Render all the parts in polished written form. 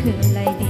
Hãy subscribe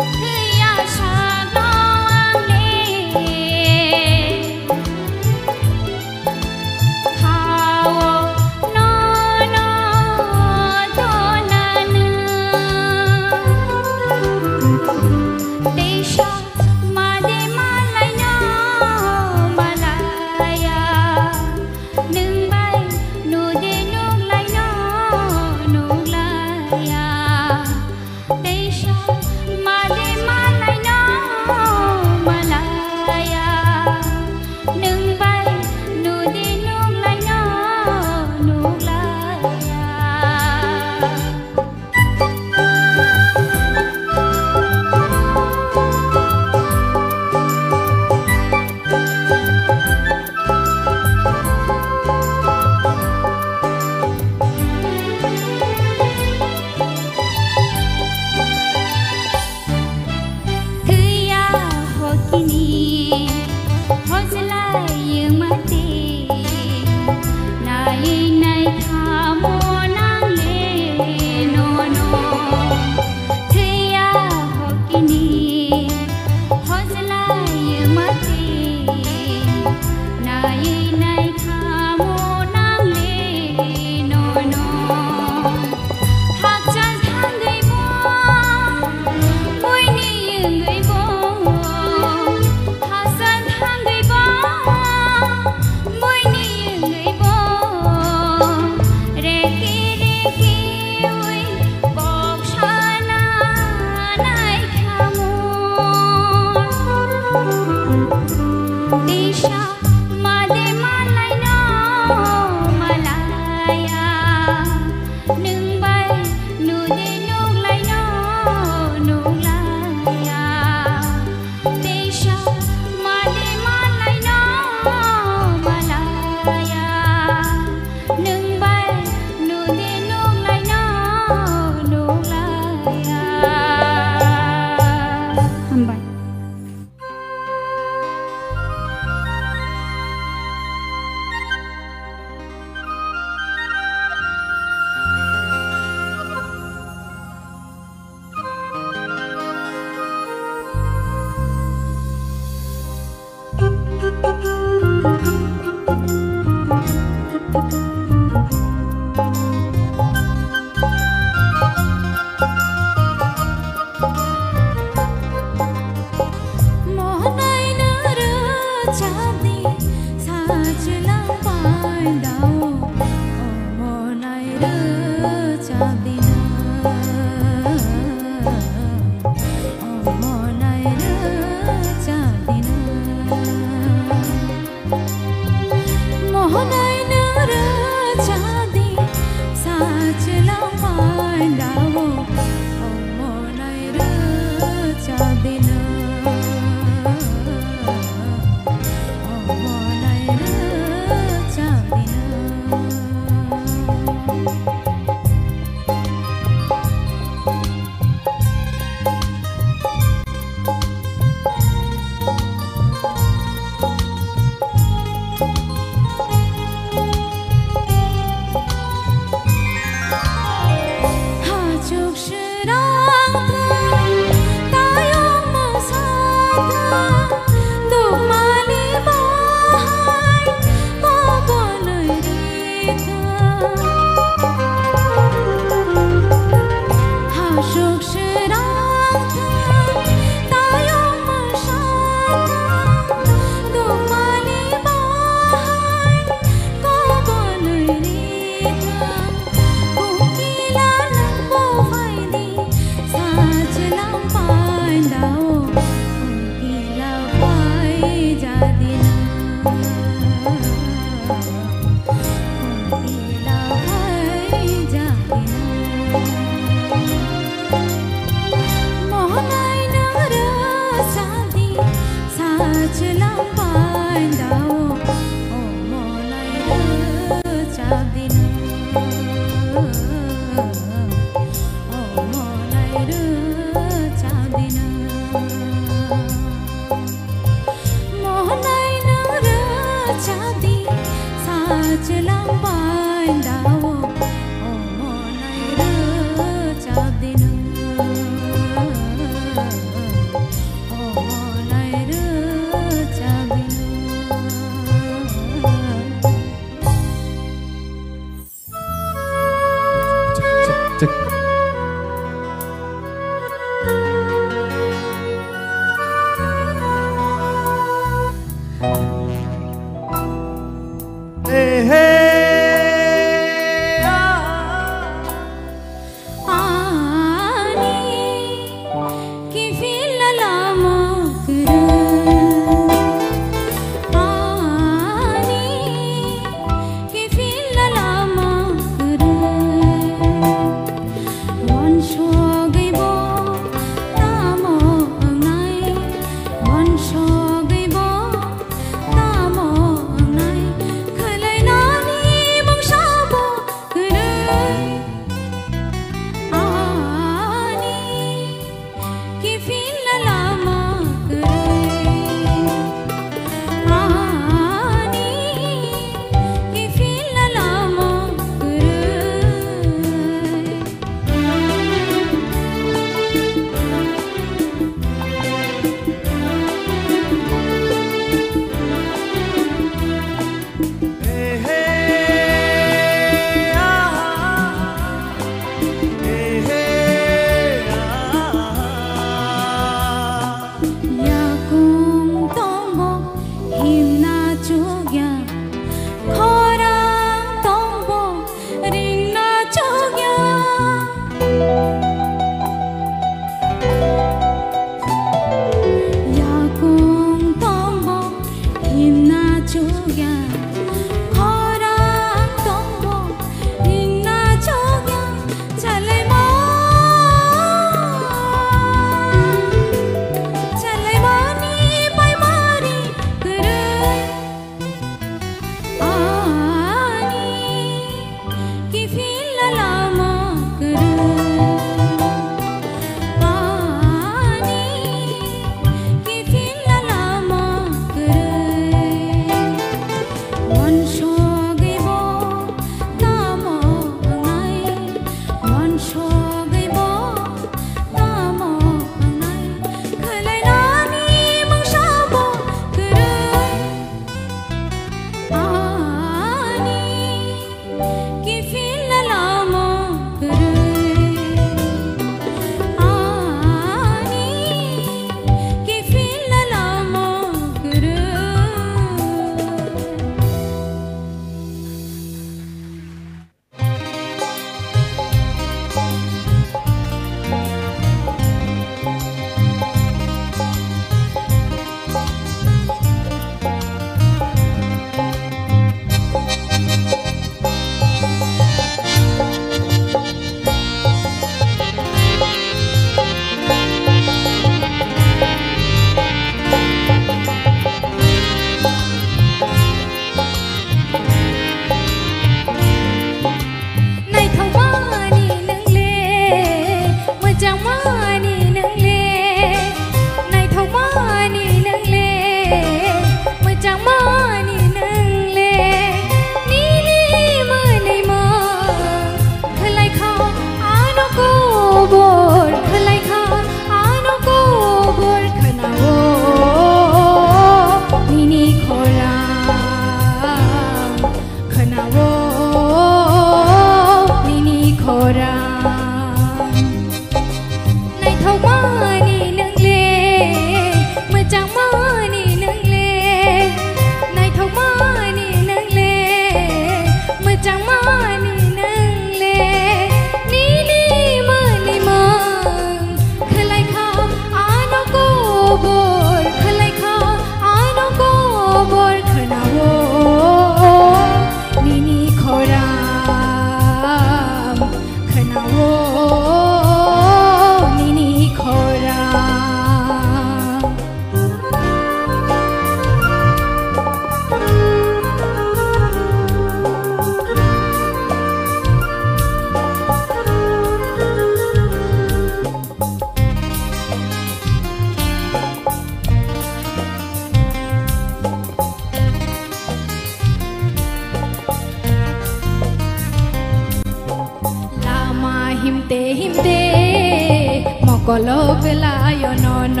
ก็โลกเวลาย่อนอน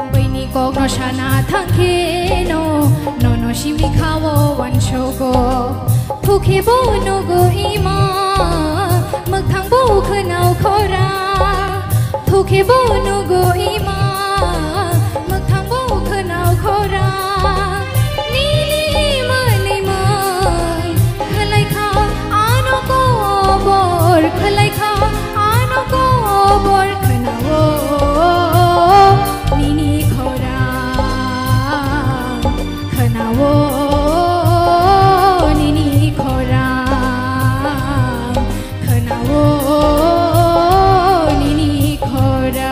ไปนี่ก็กชนะทั้งเคโนโนโนชิมิคาววันโชโกผู้เคโบโนโกอีมามึกทางบูคือเนาโคราผู้เคโบโนโกอีมามึกทางบูคือเนาโคราขลายขาอานโกบอร์ขนาวนี่นี่ขราขนาวนี่นี่ขราขนาวนี่นี่ขรา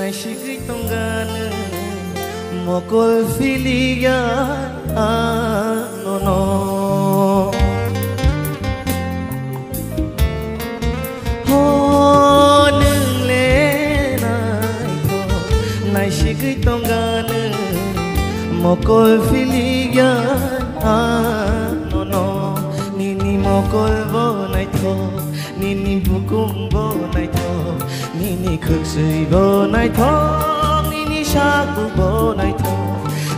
naisigi tongana mokol filiga no no ho nung le nai ko naisigi tongana mokol filiga no no nini mokol bo nai tho nini bukum bo nai tho nini khực sui bo nai tho nini shaku bo nai tho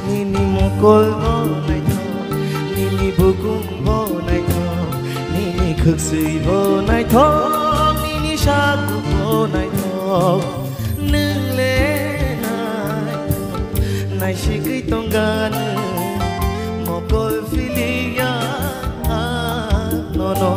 nini mokol bo nai tho nini bukum bo nai tho nini khực sui bo nai tho nini shaku bo nai tho nung le nai shiki tongan mokol filia no no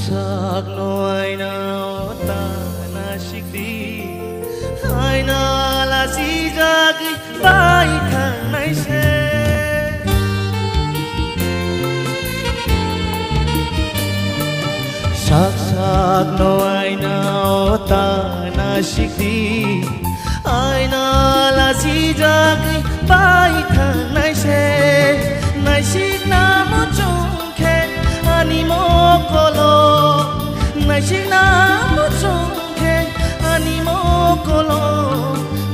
sak no aina ta na shikdi aina la si jagi bai thang nai se sak no aina ta na shikdi aina la si jagi bai thang nai se nai shik na mo chung khe ani mo kolo nai shik na mo chung khe ani mo kolo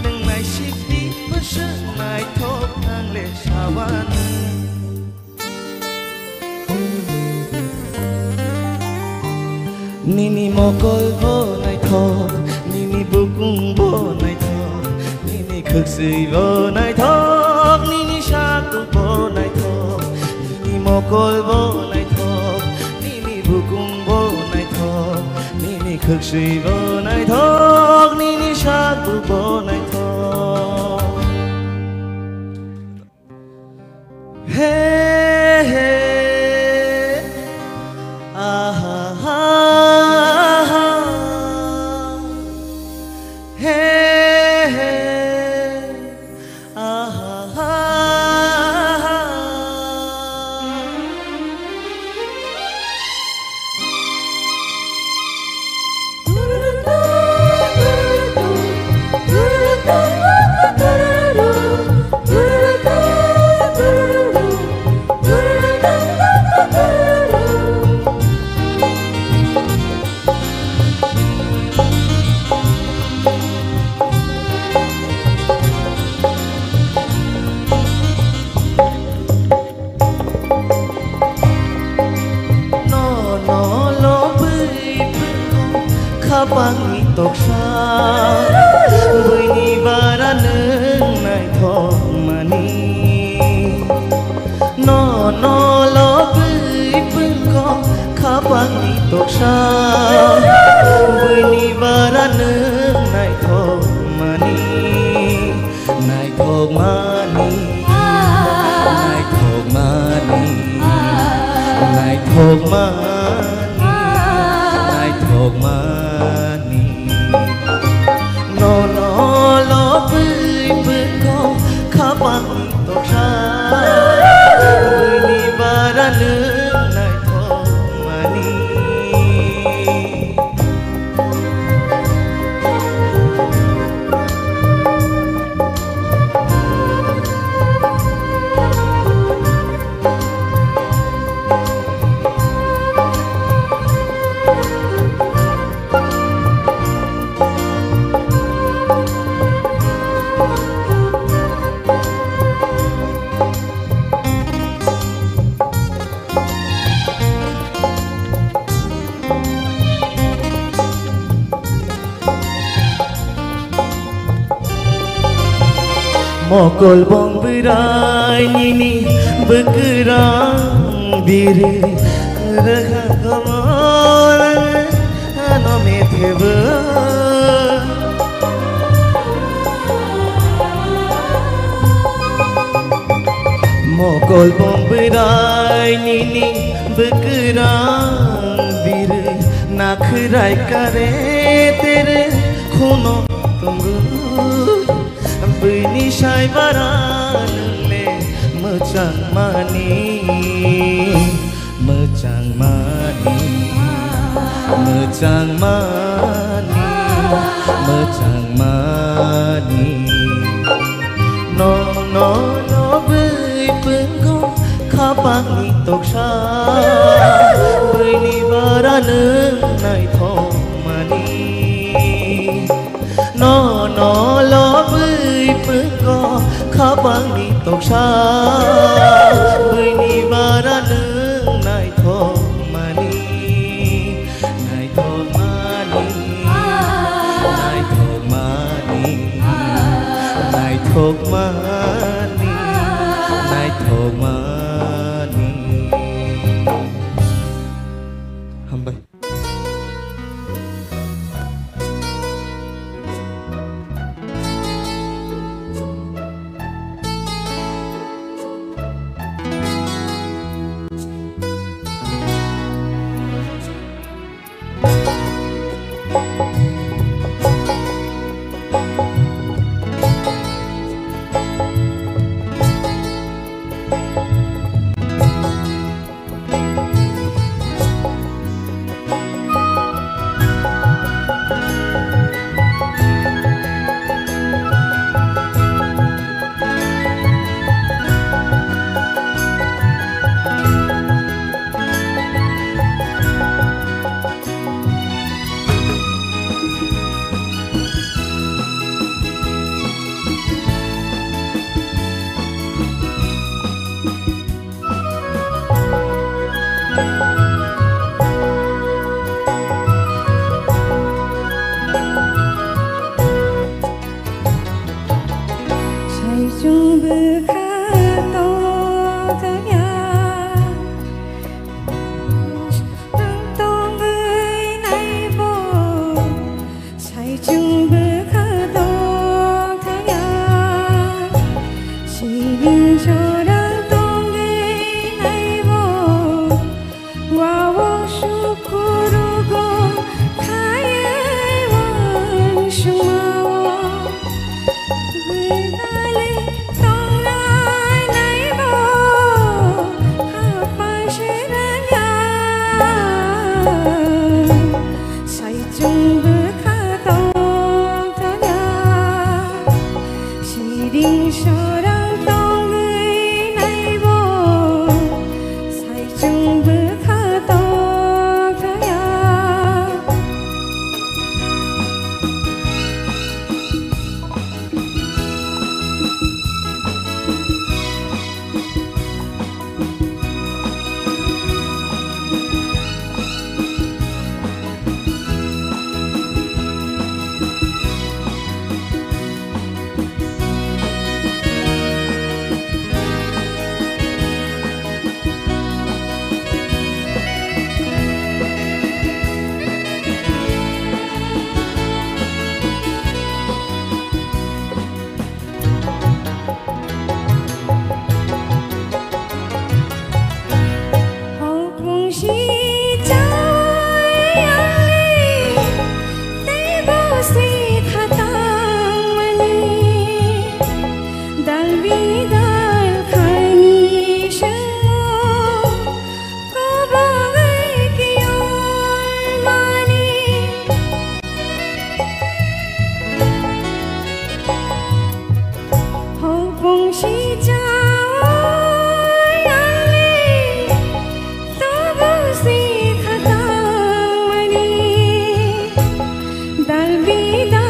nang nai shik di pusha nai thok nang le shawan nini mo kol bo nai thok nini bukum bo nai thok nini khực sui bo nai thok nini shaku bo nai thok nini mo kol bo nai thok nini bukum bo nai thok nini khực sui bo nai thok nini shaku bo nai thok hey hey ah ha hey hey ah ha bang tộc sa với ni bara nương nai thọ mani no no lo bui bưng con khá bang tộc sa với ni bara nương nai thọ mani nai thọ mani nai thọ mani nai thọ mani nai thọ mani no no lo bui bưng con khá bang tộc sa với ni bara nương nai thọ mani mokol bong berai nini bekerang diri raha kamar ano metheba mokol bong berai nini bekerang नाखराय करे तेरे खूनो तुंगु बैनि साय बारा नोंले मोजां मानि मोजां मानि मोजां मानि मोजां मानि no no no बै पenggo खाबांनि तकसा बैनि बारा नों नायथमानि no no lo बै penggo खाबांनि तकसा बैनि बारा नों नायथमानि नायथमानि नायथमानि नायथमानि नायथमानि हामबाय Hãy subscribe cho kênh Ghiền Mì Gõ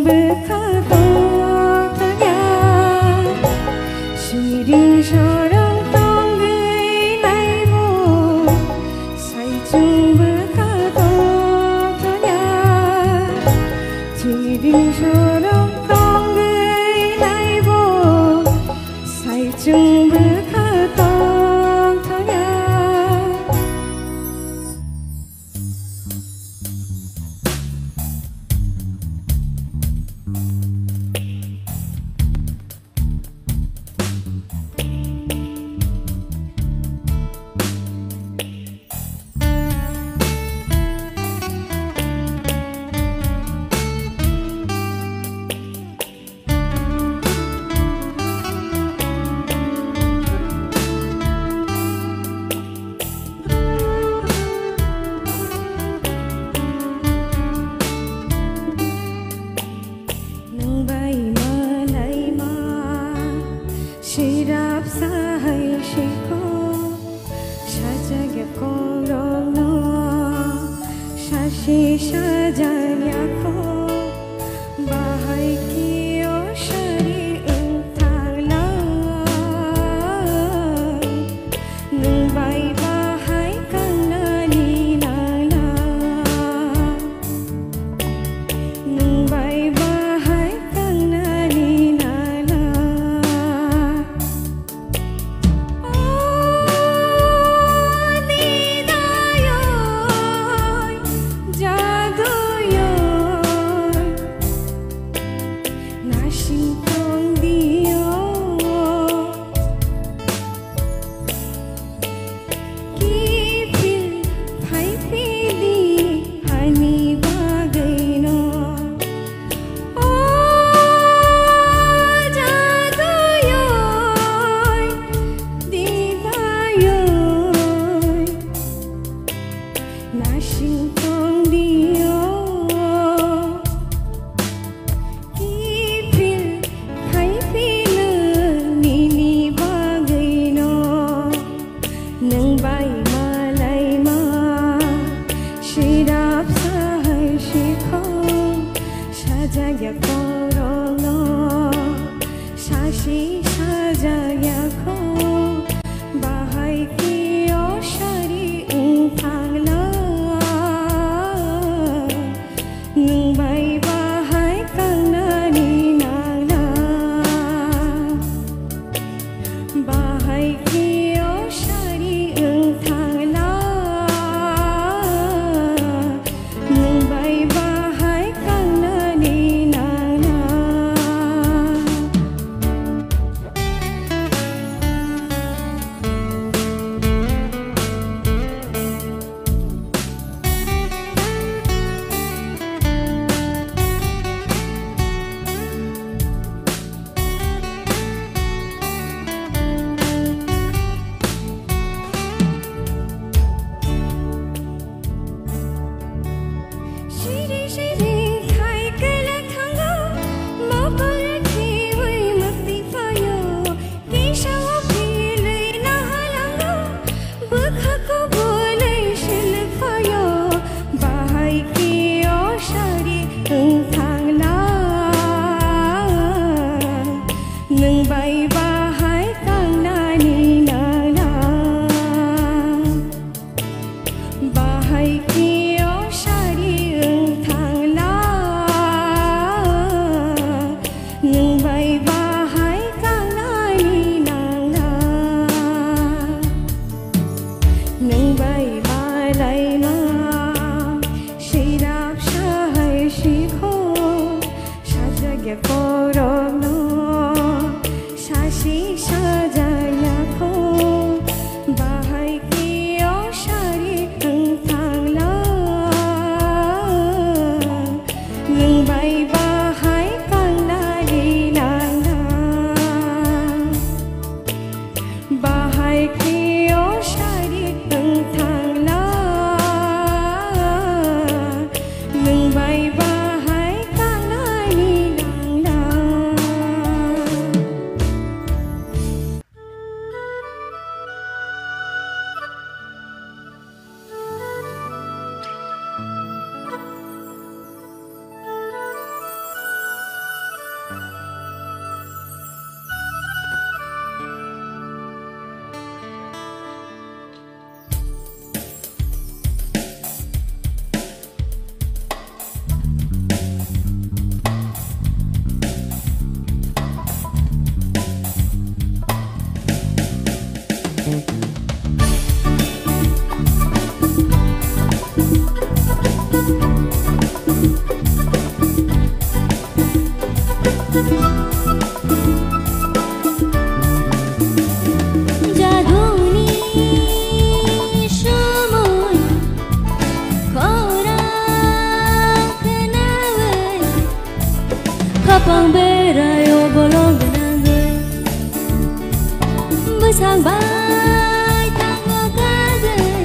để không bỏ lỡ Kapang berayo bolong benangay Besang bay tango kagay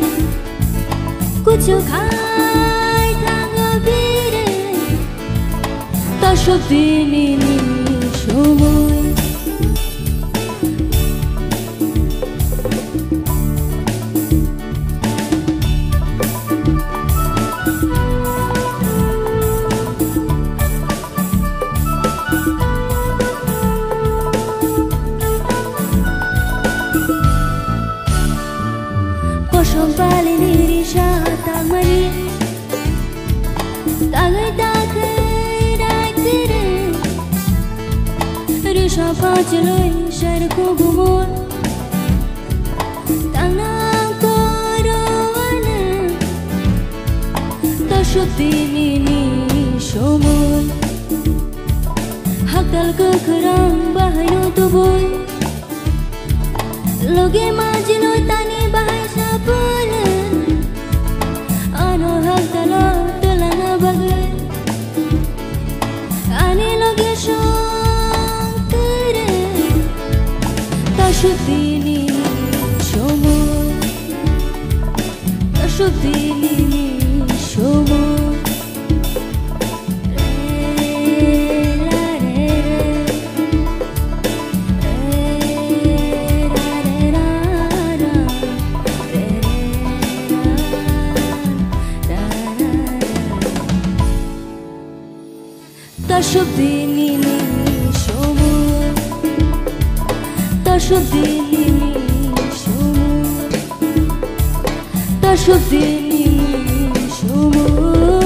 Kucu kai tango bire Tasho bini ni shomoy Bali diri syatang mani Tagai tagai dai kere Risha paceloi syar ko gumon Tanang korowana Tashuddini ni shomoy Hakdal kekerang bahai no tuboy Loge majino tani bahai sapuna Ano hakdalo tulana bagai Ani loge shankere Tashuddini shomoy Tashuddini shomoy Tashuddini ni shomoy Tashuddini ni shomoy Tashuddini ni shomoy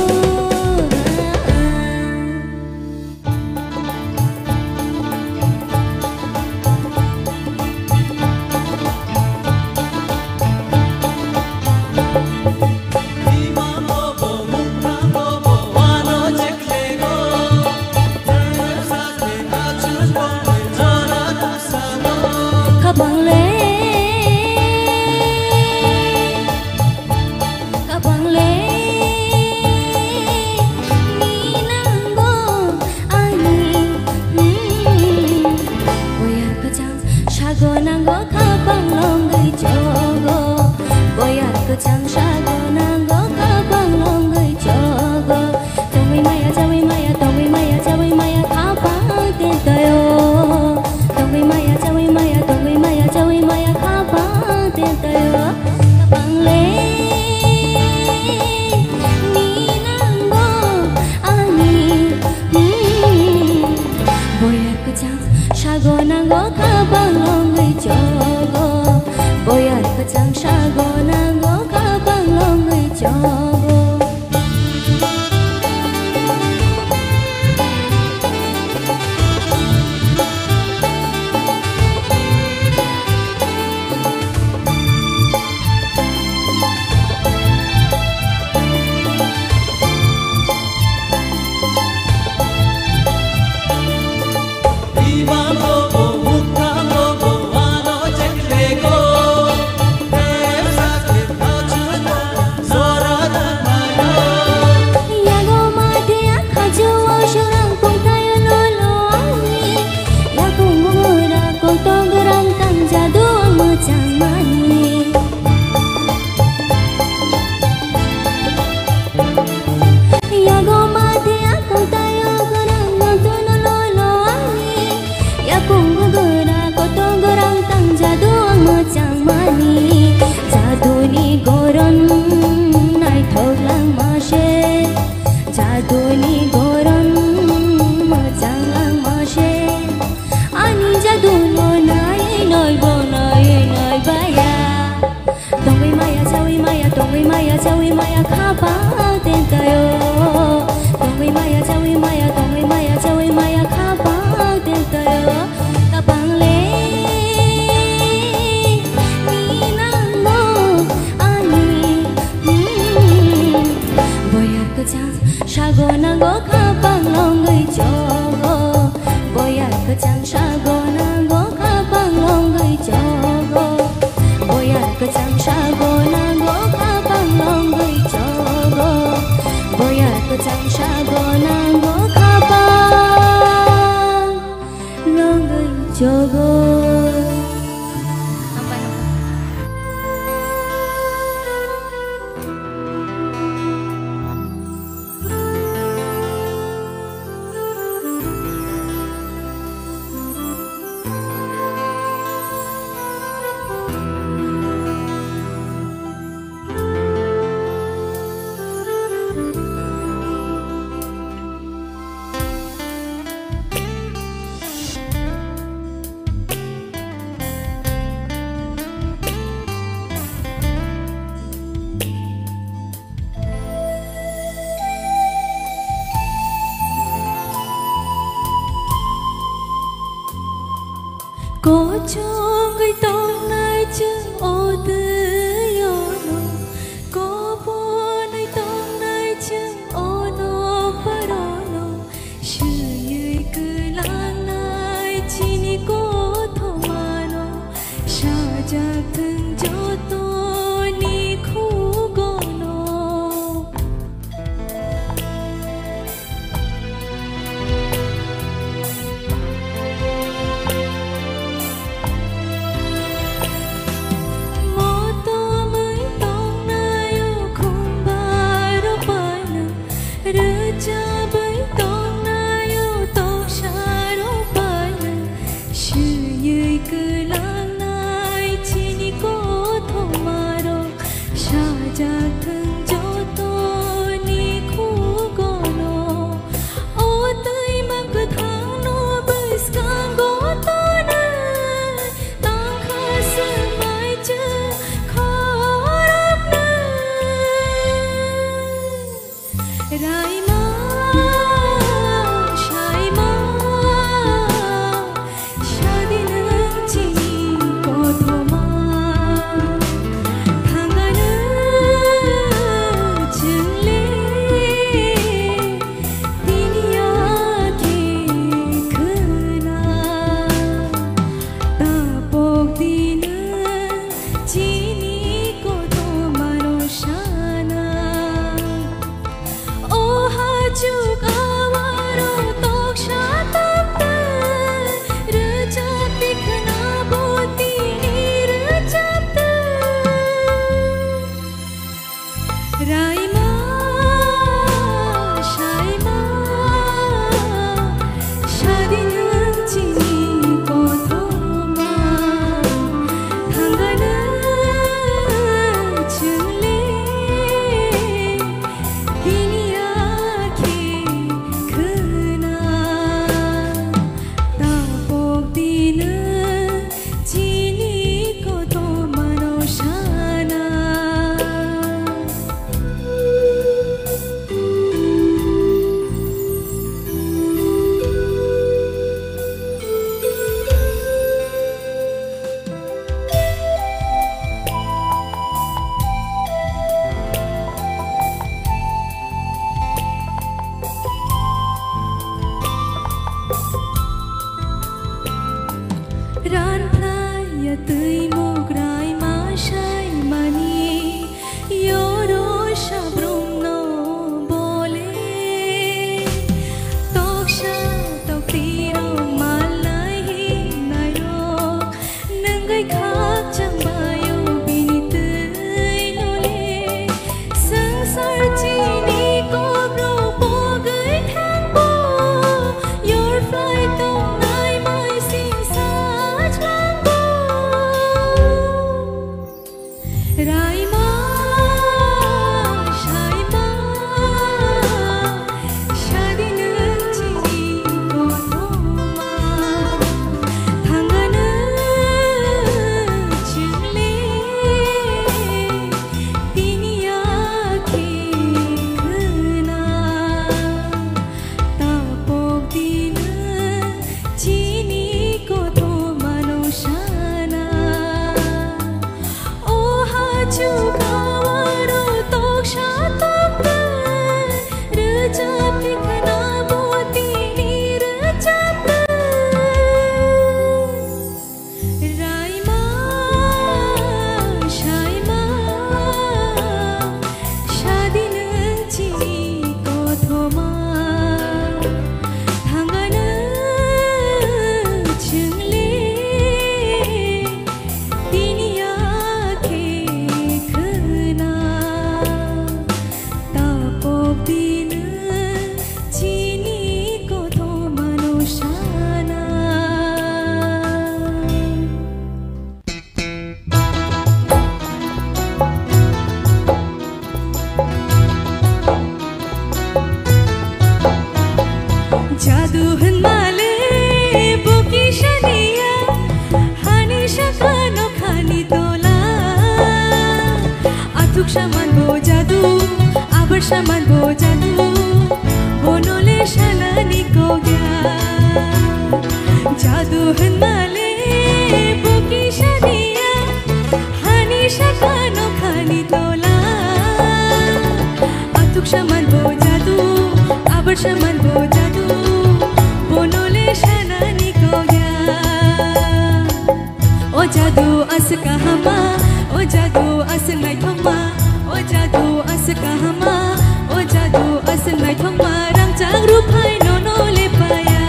자위 마야 가봐 된다요 동위 마야 자위 마야 동위 마야 자위 마야 가봐 된다요 가방레 니나노 아니 보야 그장 사고 난거 가방 롱의 저거 보야 그장 사고 난거 가방 롱의 저거 보야 그장 사고 난거 가방 롱의 저거 보야 그장 사고 난거 가방 롱의 저거 có cho người tông nay chừng ô tư yo có vô nay tông nay chừng ô no parono sự như cứ lan nay chỉ ni có thô mano sa ja từng cho tôi ni khu gono Shaman bo jadu bonole shalani ko gya jadu hanmale boki shadiya hani shakano khani tola atuk shaman bo jadu abar shaman bo jadu bonole shalani ko gya o jadu as kahama o jadu as nai thoma o jadu as kahama asal mai thong marang chang rup hai no no le paya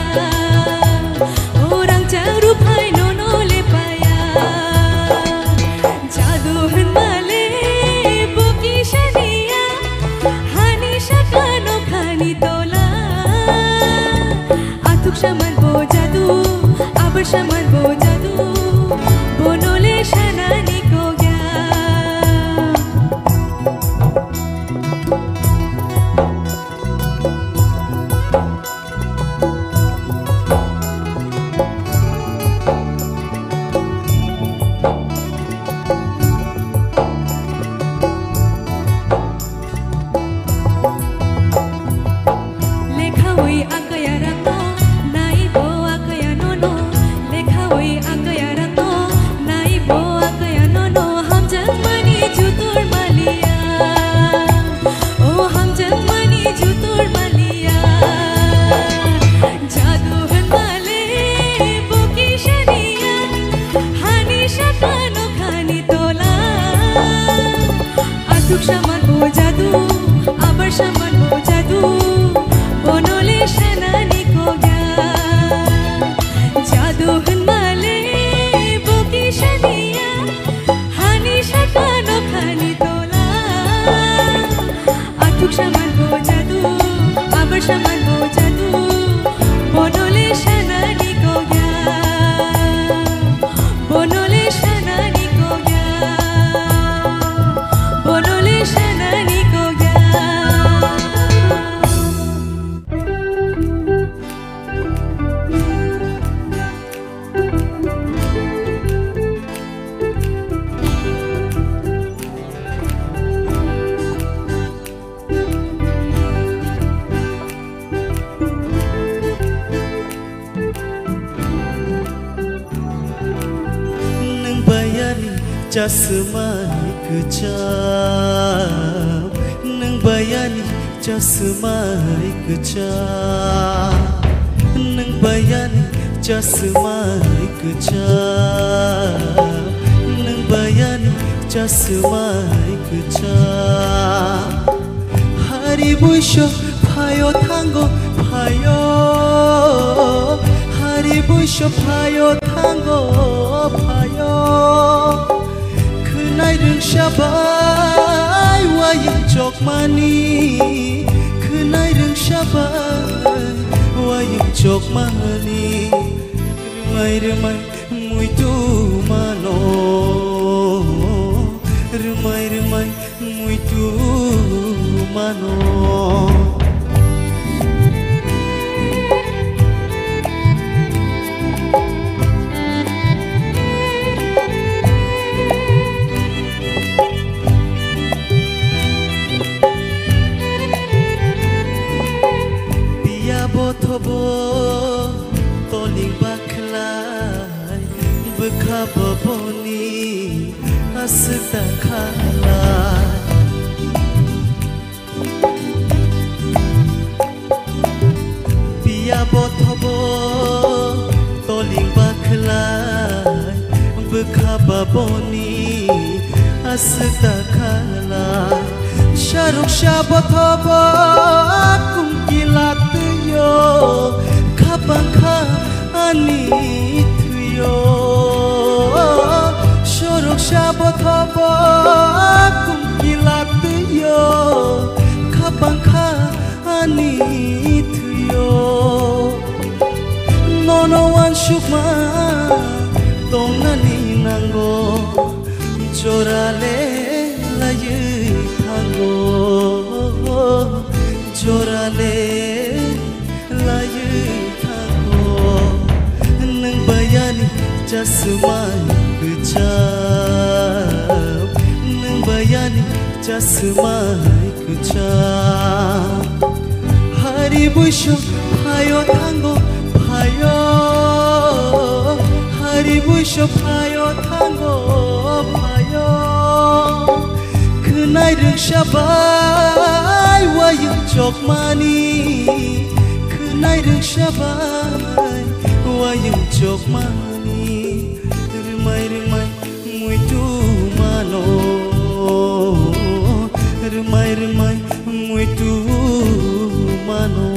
orang chang rup hai no no le paya jadu han male boki shaniya hani shakano khani tola atuk shaman bo jadu abar shaman bo jadu bonole shanani ko gya Shaman bo jadu, abar shaman bo jadu, bonole shanani ko gya. Jadu hanmale boki shaniya, hani shakano khani tola. Atuk shaman bo jadu, abar shaman bo jadu, bonole shanani ko gya. Bonole shanani ko gya. Shanani ko gya nang bayari jasmani kejam nang bayani jasmani kejam nang bayani jasmani kejam nang bayani jasmani kejam hari busho phayo thango phayo hari busho phayo thango phayo Nai rừng shabai wayang chok mani Khunai rừng shabai wayang chok mani Rumai rumai mui tu mano Rumai rumai mui tu mano Thobo toling baklai bekaba boni asda kalah biya botobo toling baklai bekaba boni asda kalah syaruk syabotobo kumkilat yo kabangka ani tuyo syaruk syabotobo kumkilat yo kabangka ani tuyo nonowan shukma tongnani nango jorale laye tango jorale laye tango nang bayani jasmai kecap nang bayani jasmai kecap hari busho payo tango payo hari busho payo tango payo kenai reng syabai wayang jok mani kenai reng syabai wayang jok mani remai remai muitu mano remai remai muitu mano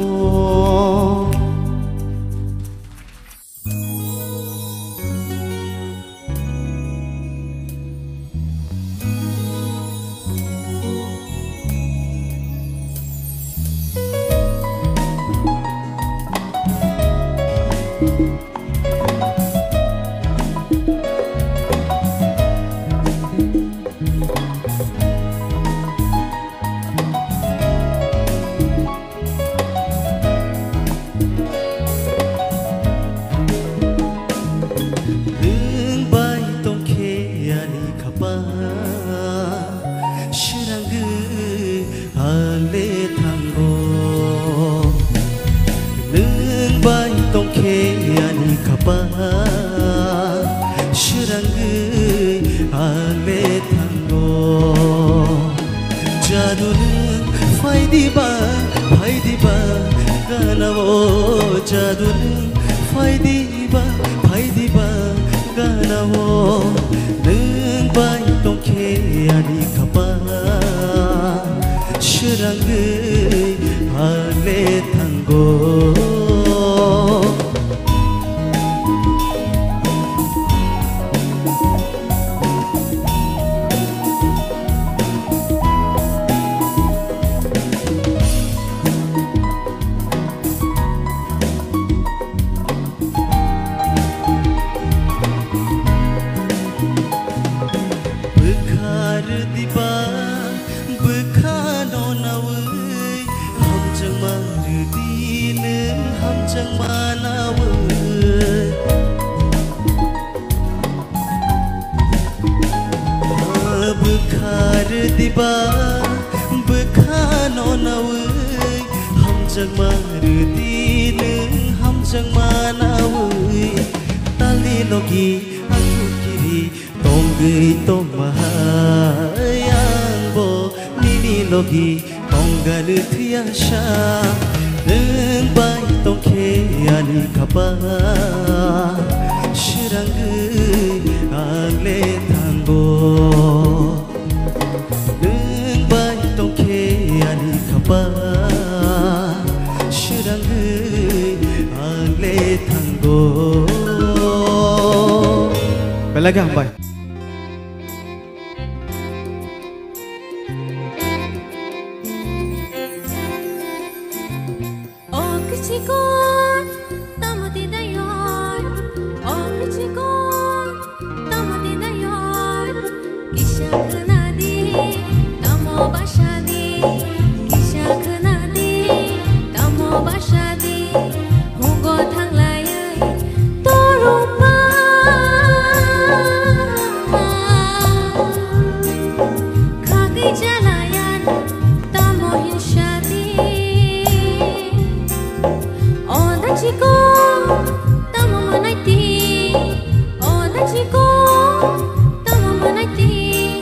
Belagang bay. Oh keciko, tamu tidak yor. Oh keciko, tamu tidak yor. Kisah kenadi, tamu basadi. Kisah kenadi, tamu basadi. Hungo thang layai, torupa. Jalayan tamu insyadi oh dachiko tamu manaiti oh dachiko tamu manaiti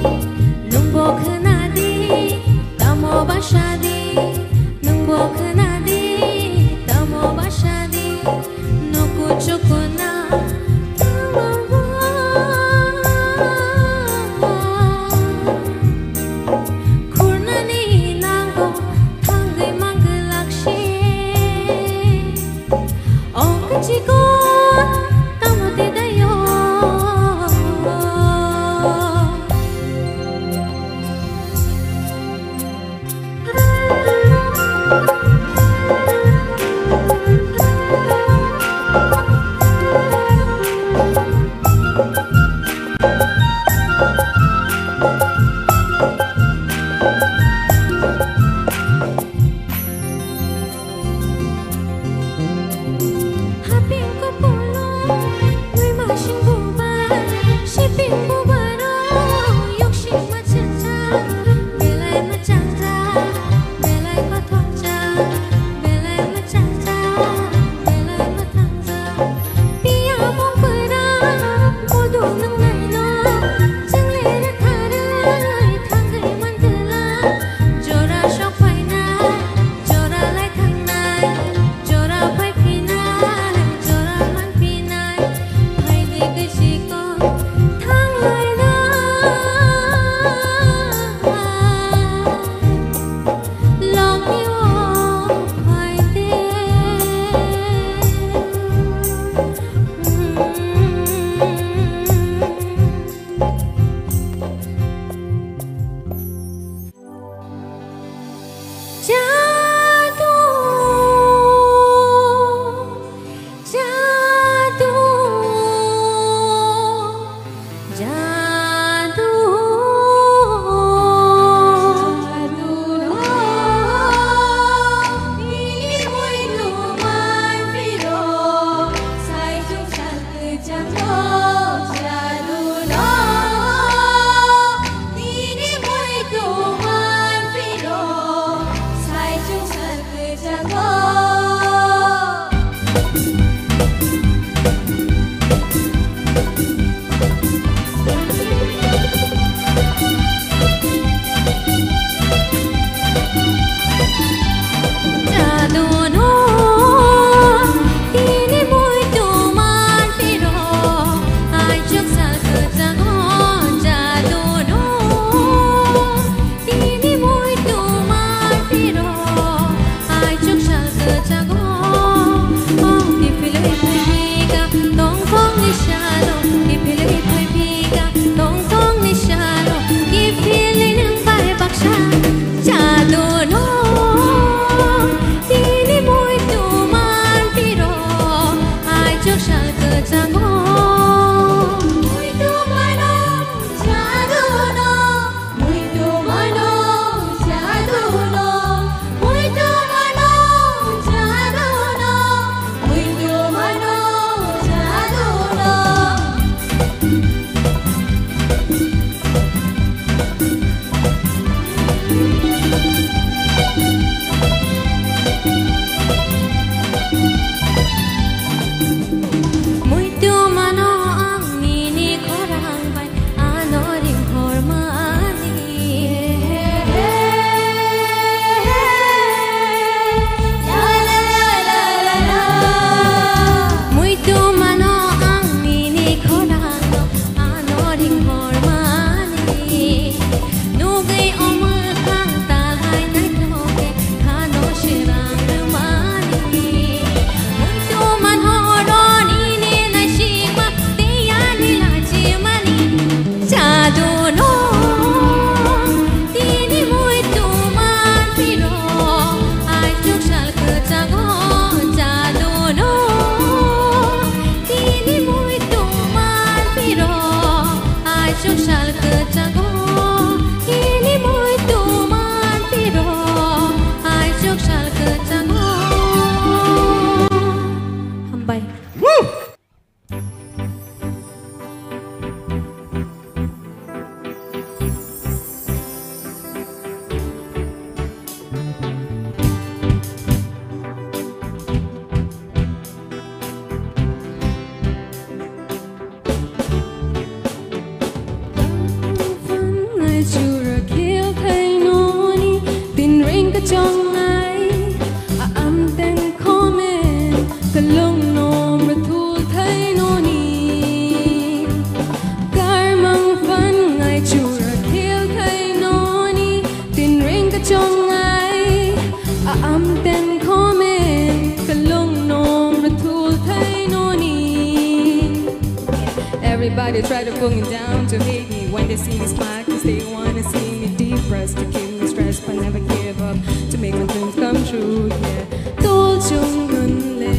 they try to pull me down to hate me when they see me smile, cause they wanna see me depressed, to keep me stressed, but never give up, to make my dreams come true, yeah. Tô chung ngân lệ,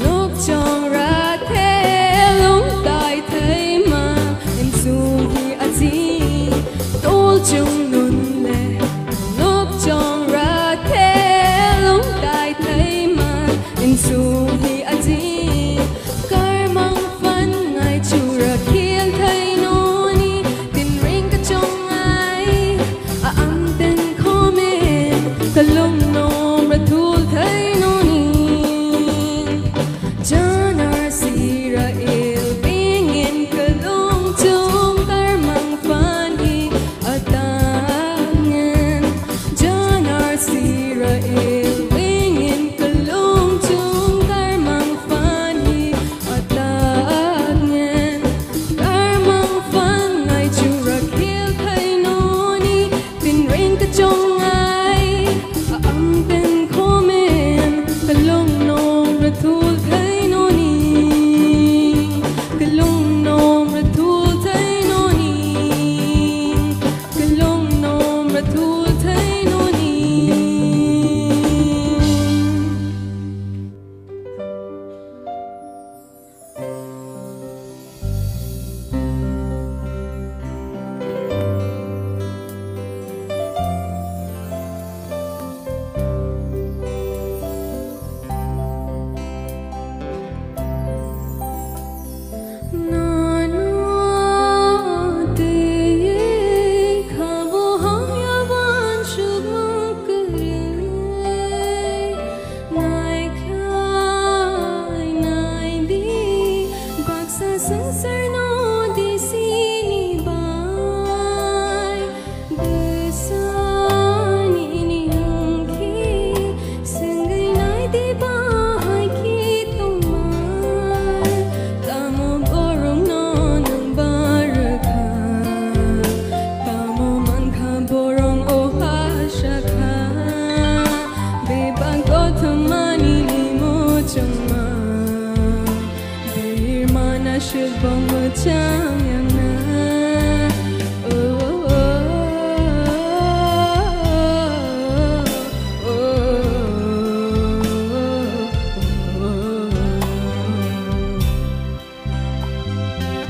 nốc trong ra thế, lúc tại thấy mà, em dù thì à gì. Tô chung ngân lệ, nốc trong ra thế, lúc tại thấy mà, em dù thì à gì. Kalung nom ratul thay noni Janar sira il pingin kalung tum karmang fani atangan Janar sira il pingin kalung tum karmang fani atangan Karmang fan ngay churak hil thay noni Tin ring ka chong Ratul thay noni, kalung nom ratul thay noni, kalung nom ratul thay noni. Bang macam yang nak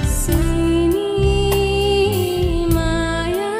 Sini maya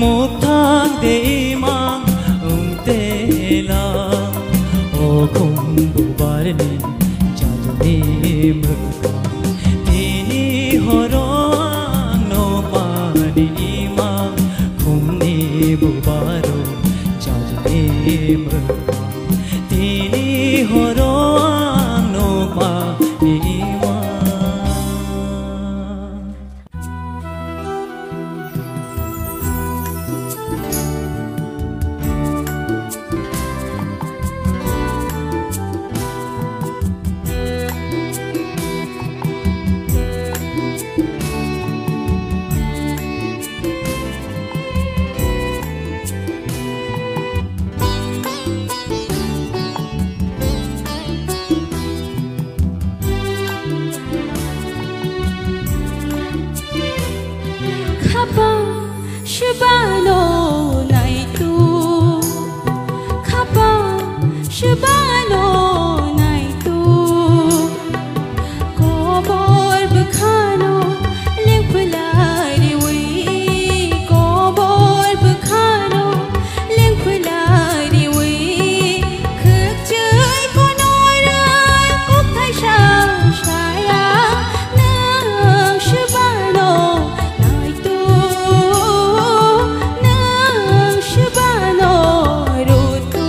ม bubarni jajone mukha tini horang no pani ma khumni bubaro jajone mukha tini horang no pani ma Shibano naitu Khapa Shibano naitu Kobor bukhano lengpulari wi Kobor bukhano lengpulari wi Khuk chay konorai kukhai shaya Nang Shibano naitu Shibano rutu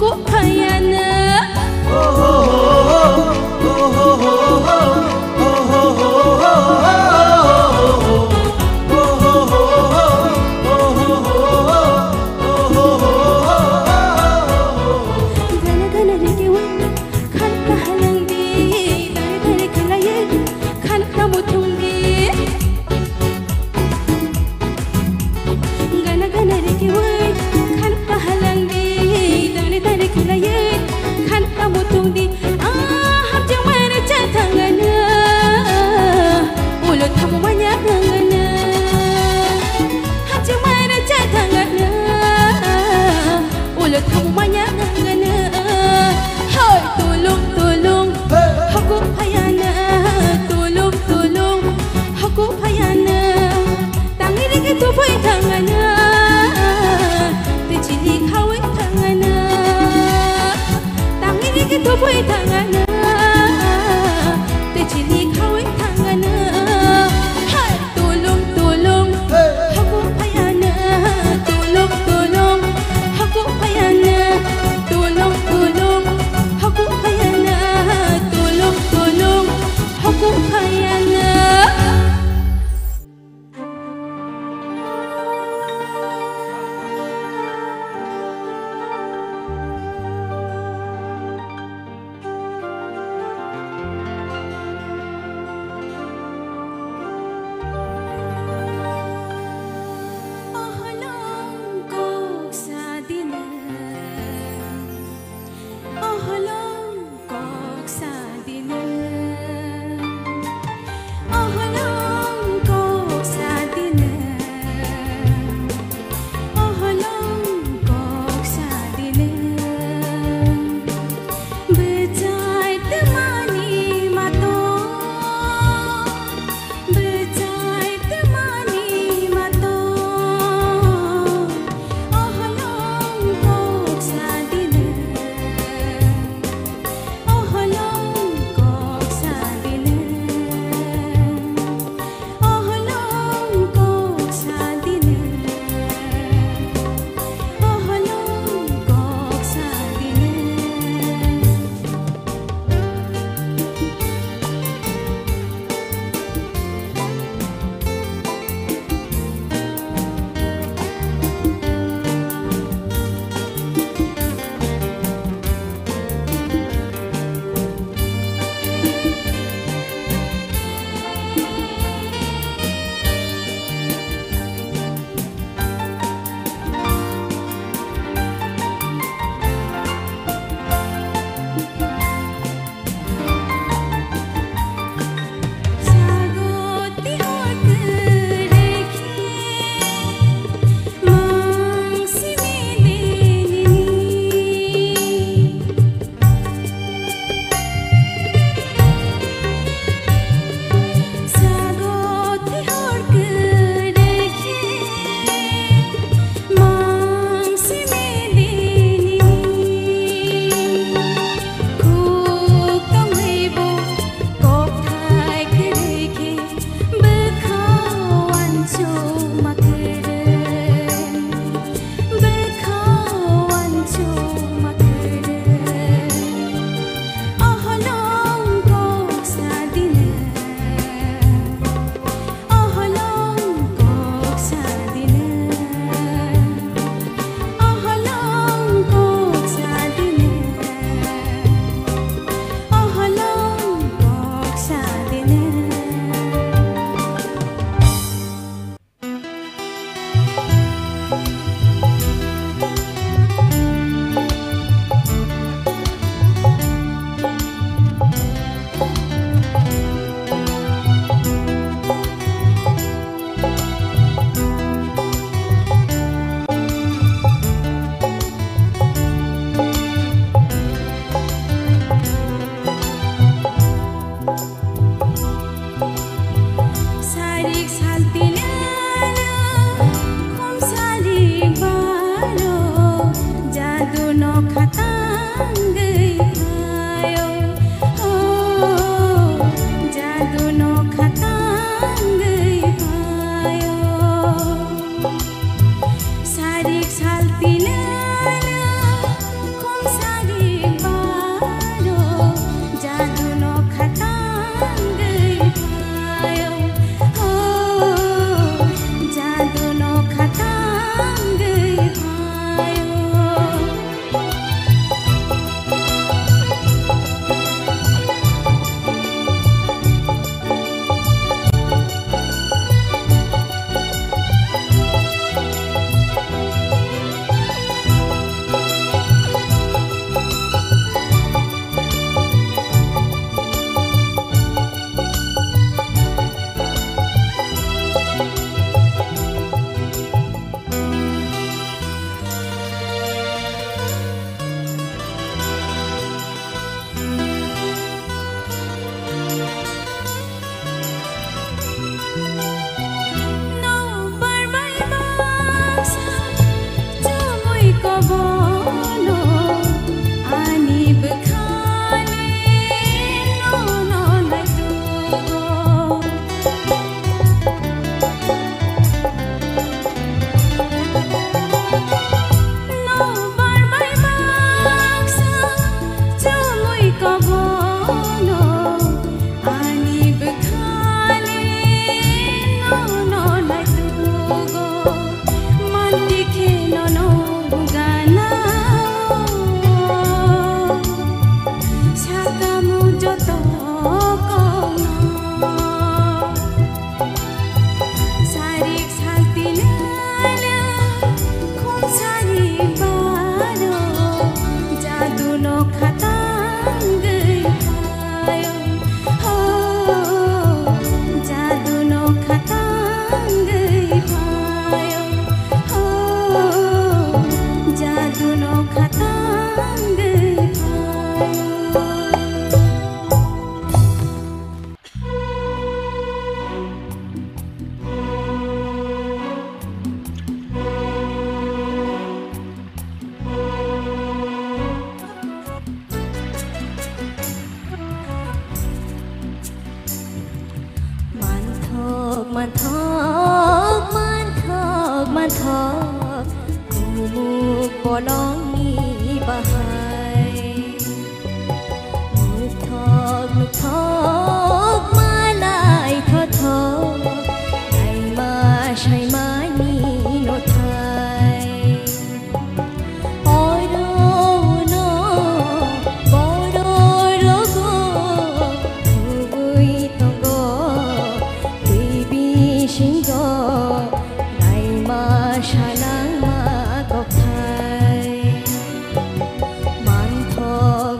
aku payana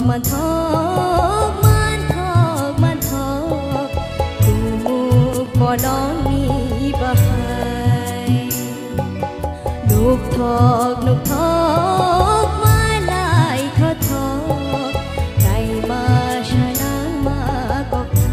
มันทอกมันทอกมันทอกกูมูบ่ลองมีบ่ให้ลูกทอกลูกทอกมาลายทอทอกใจมาชนะมากอกไท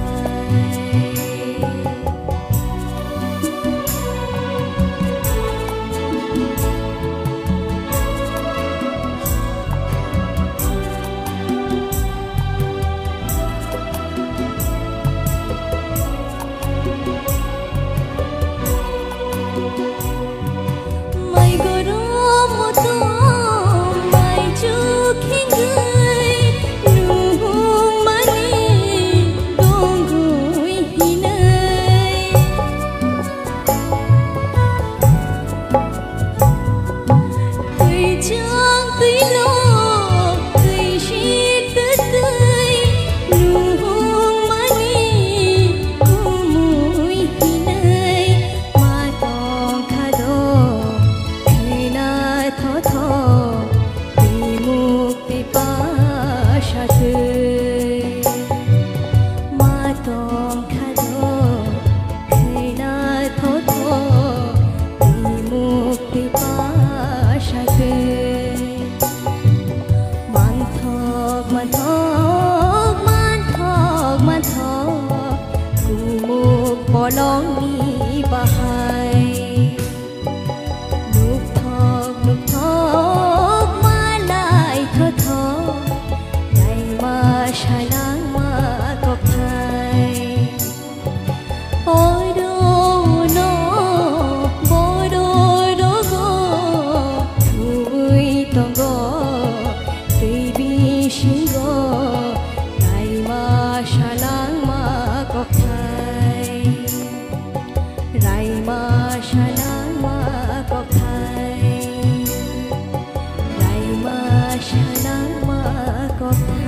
ลองมีบ่ให้ลูกทอกลูกทอกมาลายทอทอได้มาชนะมากอกไทยโอ้ยโดโนโบโดโดโกทุยต้องโกรีบีชิงโกได้มาชนะมากอกไทยไรมาชนะมากอกไทยไรมาชนะมากอกไทย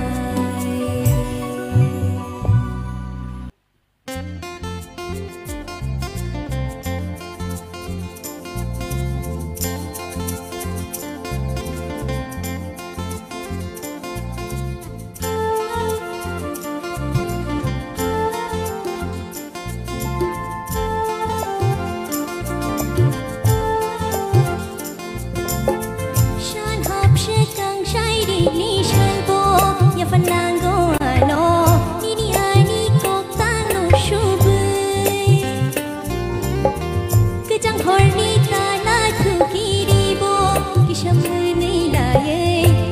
นี่ฉันโบอย่าฟันนางก็อาโนนี่นี่อานี่ก็ตาโนชูบุยก็จังพอนี่ตาลาทุกีดีโบกิชมือนี่ลาเย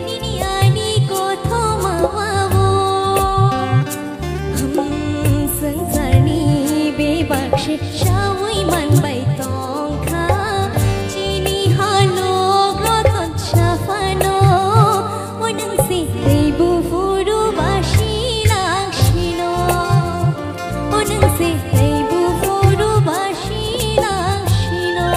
นี่นี่อานี่ก็ทอมาวาโวสังสารนี่เบบักเชชาวิมันใบตองค่ะจีนี่ฮาโลกรอตอนชาฟาโนIbu furu basilang sino, oneng si ibu furu basilang sino.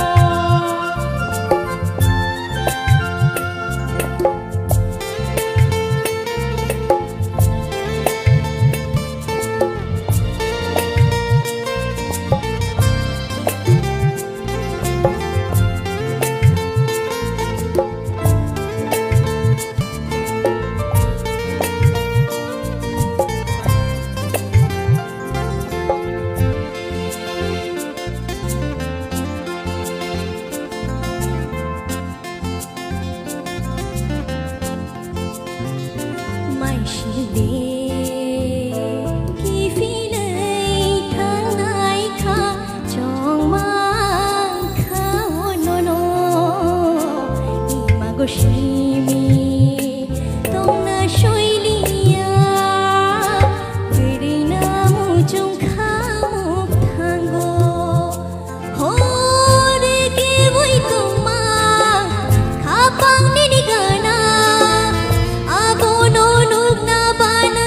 Abang ni gana, abo no nuk na bana.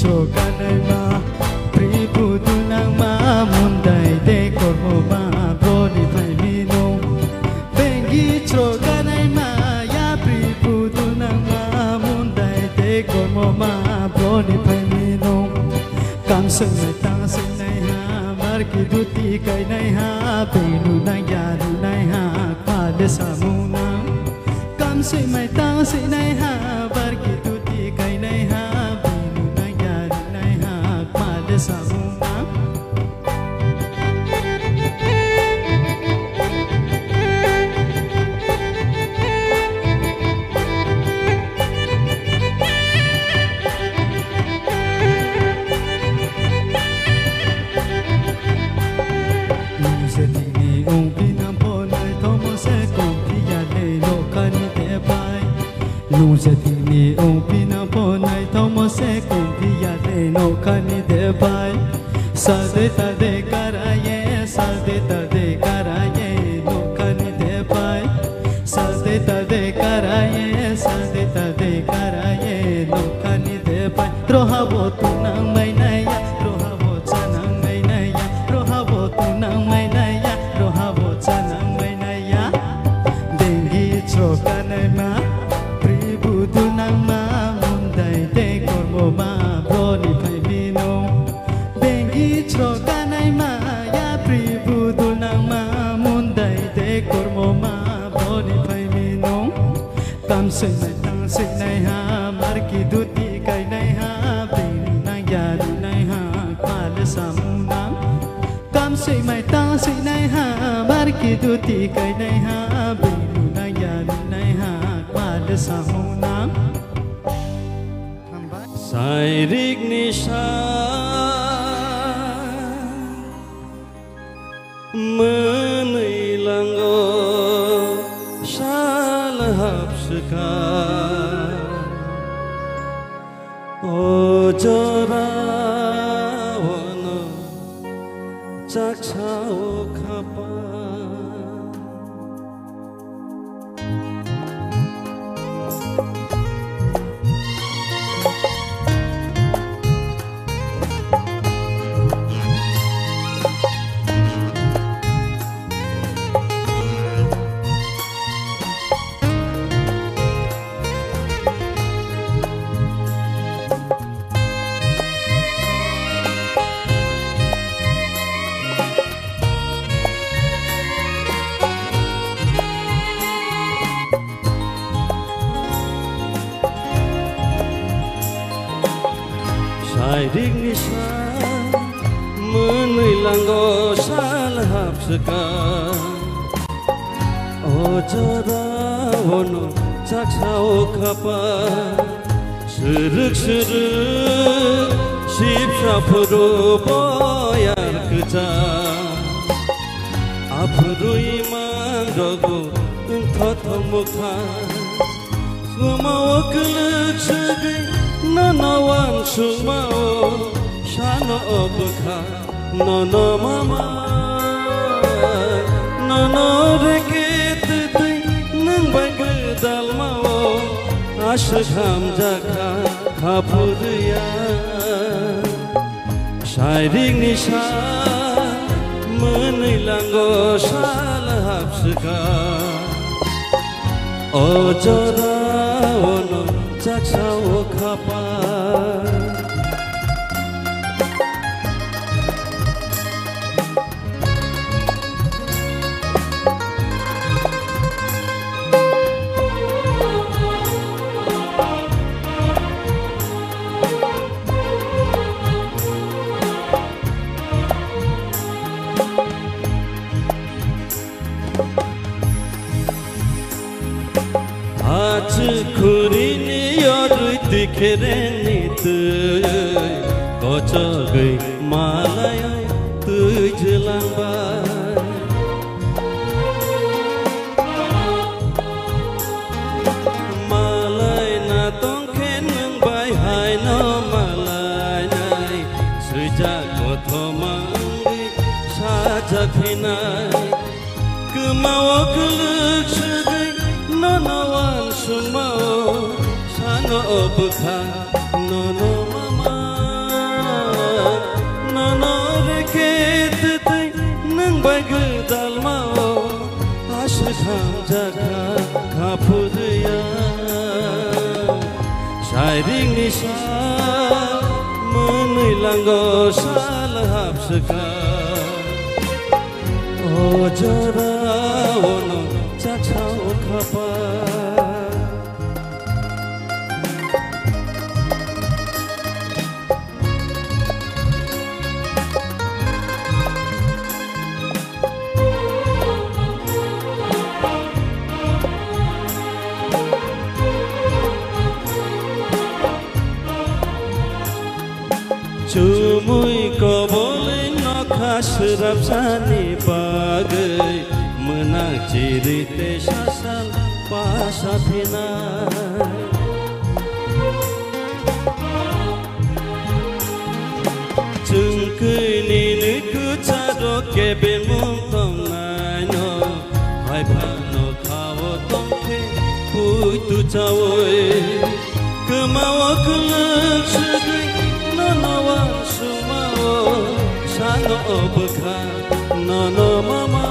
trokanai ma pribu tunang ma mundai de kormo ma broni phai mino bengi trokanai ma ya pribu tunang ma mundai de kormo ma broni phai mino kam sung nai ta sung nai ha mar ki duti kai nai ha penu nai ya nu nai ha pa de samuna kam sui mai ta sui nai ha bar ki duti kai nai ha penu nai ya nu nai ha pa de samuna Nuzatini opina ponai tomose kumpiya de no kani de pai sadeta de karaye no kani de pai sadeta de karaye no kani de pai rohabo tunang mai naya rohabo chanang mai naya rohabo tunang mai naya rohabo chanang mai naya dengi chokanai ma tunang ma mundai de kormo ma broni phai mino bengi trokanai ma ya pribu tunang ma mundai de kormo ma broni phai mino tam sing nai ha mar ki duti kai nai ha bin nai ya nai ha pa le samuna tam sing mai ta sing nai ha mar ki duti kai nai ha bin nai ya nai ha pa le samuna Sairik nisha menilanggo salahap sekar ojora wono cakcau kapan Sairik nisha menilanggo salahap sekar ojora wono cakcau kapan seruk-seruk sipsa puru boyar kejar apuru imang rogo engkau mukhan semua kelak segai nanawan sumao shano obkha nono mama nono reket tui nang bai gedal mao ashkham jakha khapurya sairik nisha menilanggo salahap sekar ojora wono cakcau kapan kurini yorui dikhereni tui kochagai malaya tui jelang bai malai na tongkhen nang bai hai no malai nai sujak kothomangi sajakhinai kemau keluk segai nanawan sumao shano obkha nono mama खामजाखा खाफुरया शायरिं निशा मोनैलांगो साल हाबसका अजरा अनो जाचाव खापा Cumui kobole nokha serap sani bagai menang cerita sasal pasapina Cungkini niku caro keben muntong naino Hai pano kawo tongke puitu cawoi Kemawa kelak sedih Nono sumao sano bekha nono mama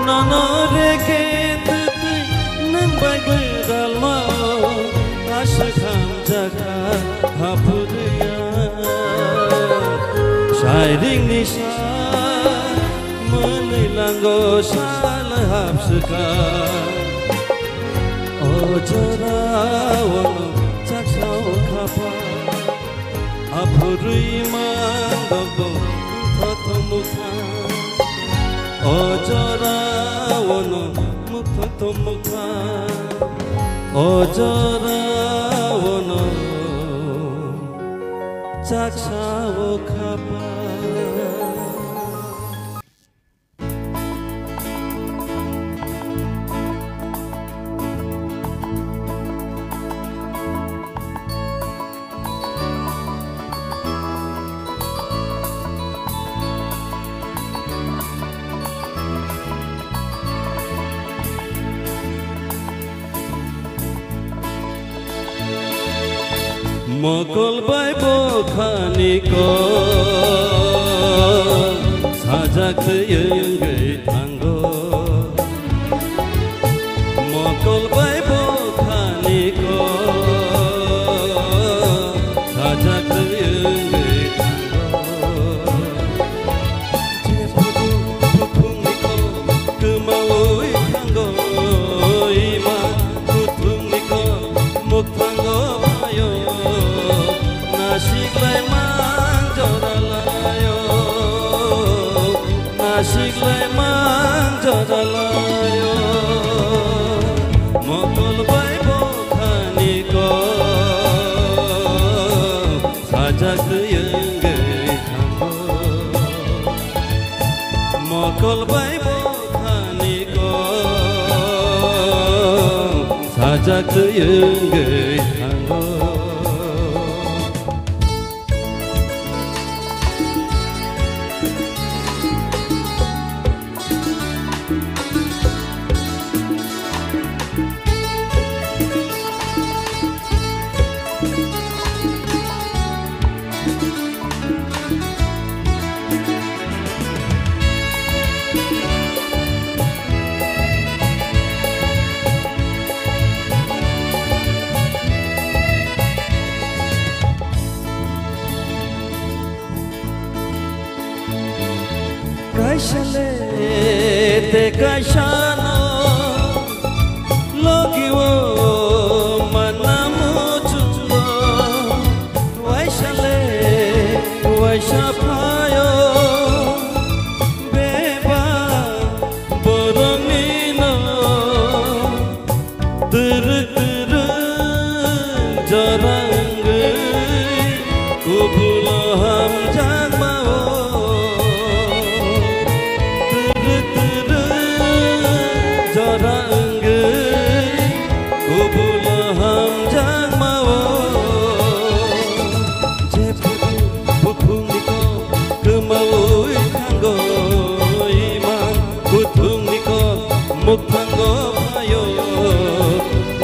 nono reke tutu nang bagai dalmao askham jaka hapudya shairing nisha menilanggo salah hapska ojora wono jaksao khapa Apurui mandogo thotomukha ojora wono mukhotomukha ojora wono jaksao khapa Mokol bai bokhani ko sajak yeungei tanggo Mokol bai bokhani ko sajak yeungei tanggo Jepudu putung niko kemaui tanggo ima putung niko muk tanggo ayo Nasiklay manjodalayo Nasiklay manjodalayo Mokol bai bokhani ko sajak yeungei tanggo Mokol bai bokhani ko sajak yeungei tanggo Kaishale te kaishano logiwo manamu chulo Waishale waishapayo beba boromino tur jarang kubula ham jagmao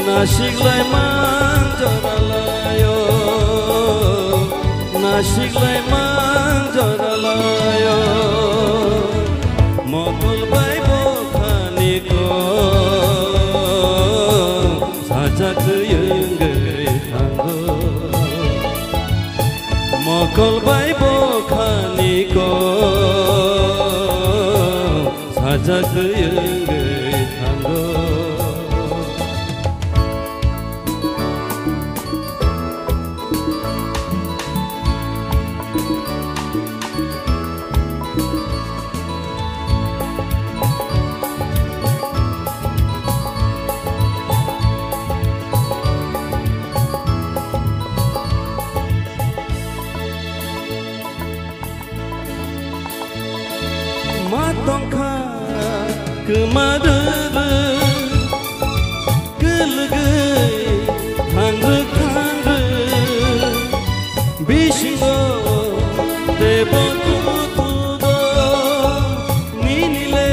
Nasiklay manjodalayo Nasiklay manjodalayo Mokol bai bokhani mokol bai bokhani ko sajak yeungeui thanggo matongkha kemadere gelgei thangre thangre bisingo debo tutudo ninile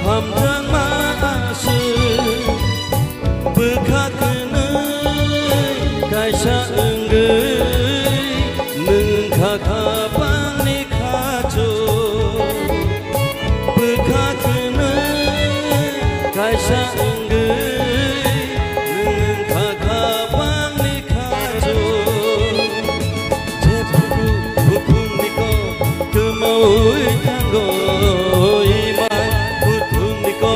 hamjang maasu bekhakenei kaisa enggei nengkha khapangni khajo kaisa enggei nengkha khapangni khajo jebuku bukuniko kemaui thanggo imai butuniko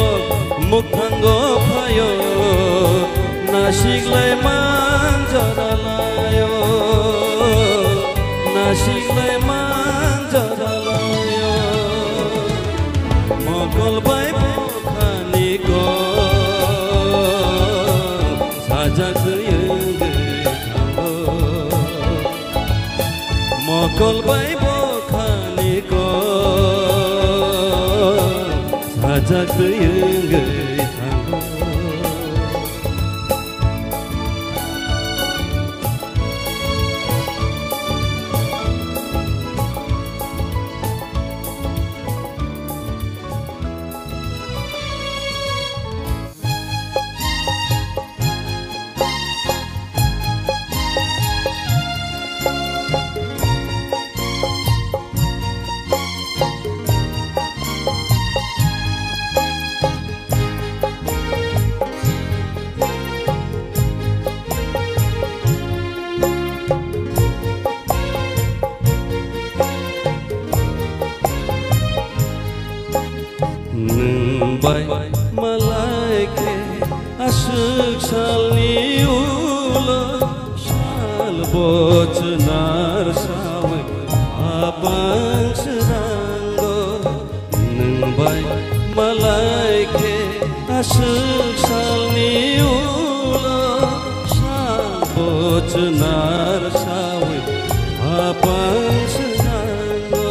muk thanggo phayo nasiklai manjaralayo nasiklai manjaralayo mokol bai sajak yeungeui thanggo mokol bai bokhani ko sajak yeungeui thanggo bai malaike asuk salni ulo sal bochnar sawe abang seranggo neng bai malaike asuk salni ulo sal bochnar sawe abang seranggo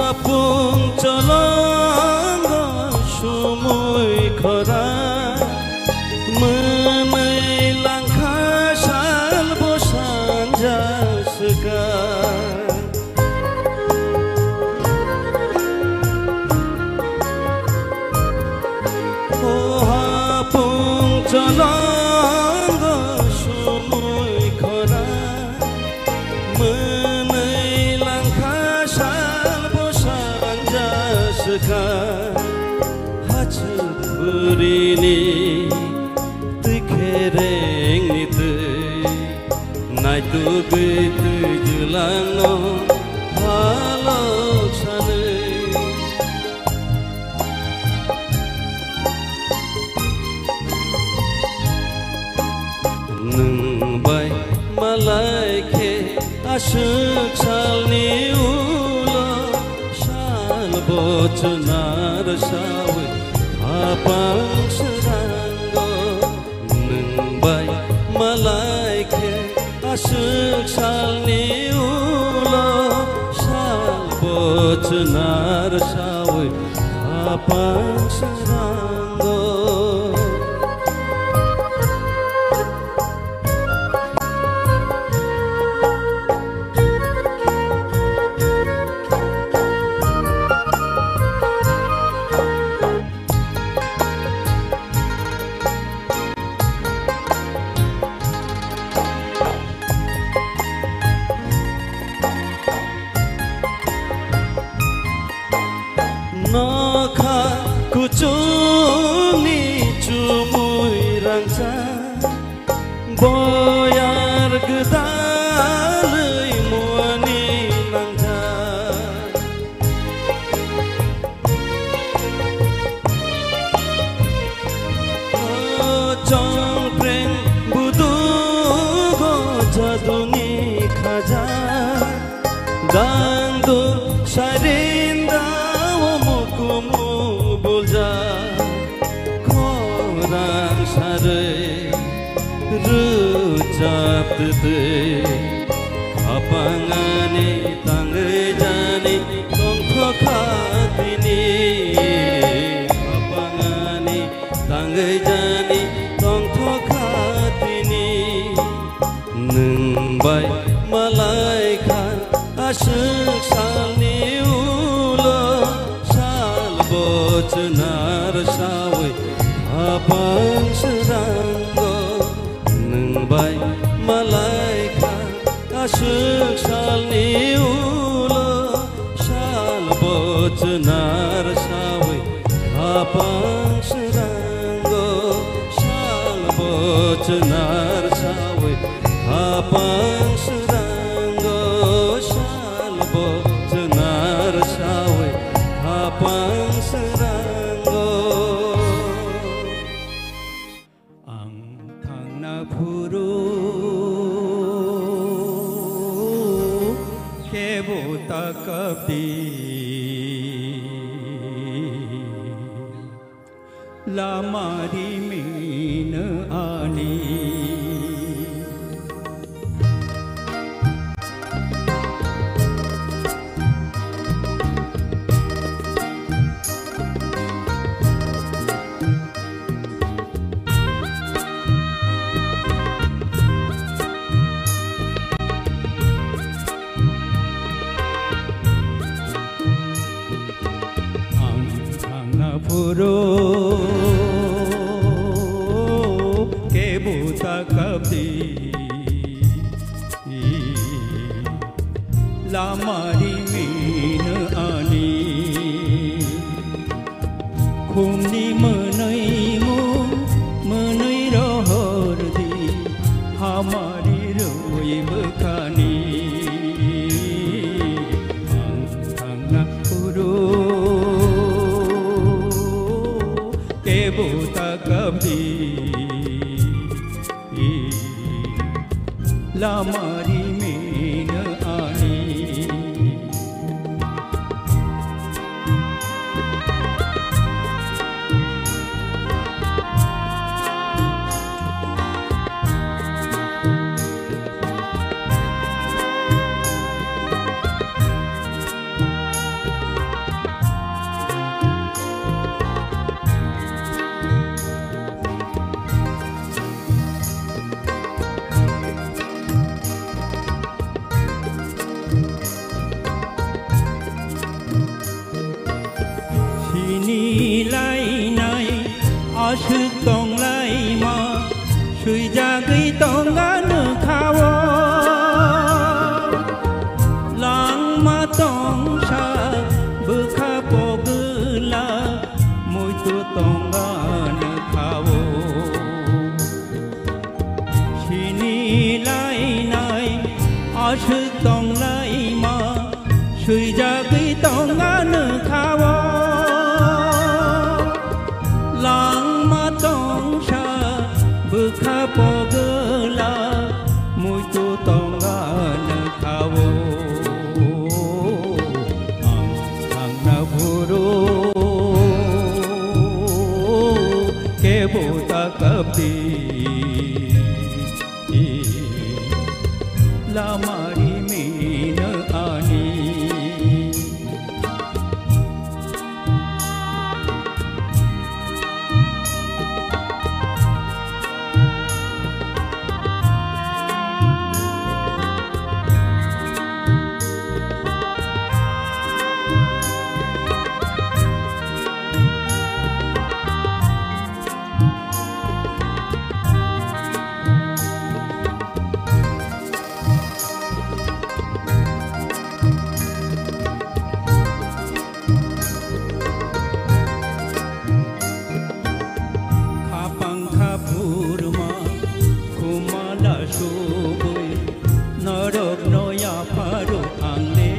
apung colonggo sumui khora menai langkha salbo sanja segar oh apung colonggo sumui khora menai langkha hachu burini tui khereng ni tui nai tu gui tui julang no halo sanai neng bai malaike asuk salni ulo bochnar sawe apang seranggo neng bai malaike asuk salni ulo sal bochnar sawe apang seranggo boyar gedalai muani nangja chong preng budu go jaduni khaja gandu sharinda omukumu bulja khorang sare rujapte khapangani tangai jani tongkho khatini khapangani tangai jani tongkho khatini nungbai malai kha ashuk salni ulo sal bochnar sawe apang seranggo nungbai malai kha ashuk salni ulo sal bochnar sawe apang seranggo sal bochnar sawe apang seranggo sal bochnar sawe apang seranggo ang thang na phuru kebo takapti lamari min ani puro ke buta kapti lamari min ani khumni manai mu manai rohor di hamari roi bukhani angthangna puro buta kapti lamari min ani lai nai ashuk tong lai ma shui jagai tong gan khawo lang ma tong sha bukha pogla moi tu tong gan khawo shini lai nai ashuk tong lai ma shui jagai tong gan khawo bukha pogla moi tu tongan khawo ang na buru ke buta kapti lamari min ani subui norok noya paru angle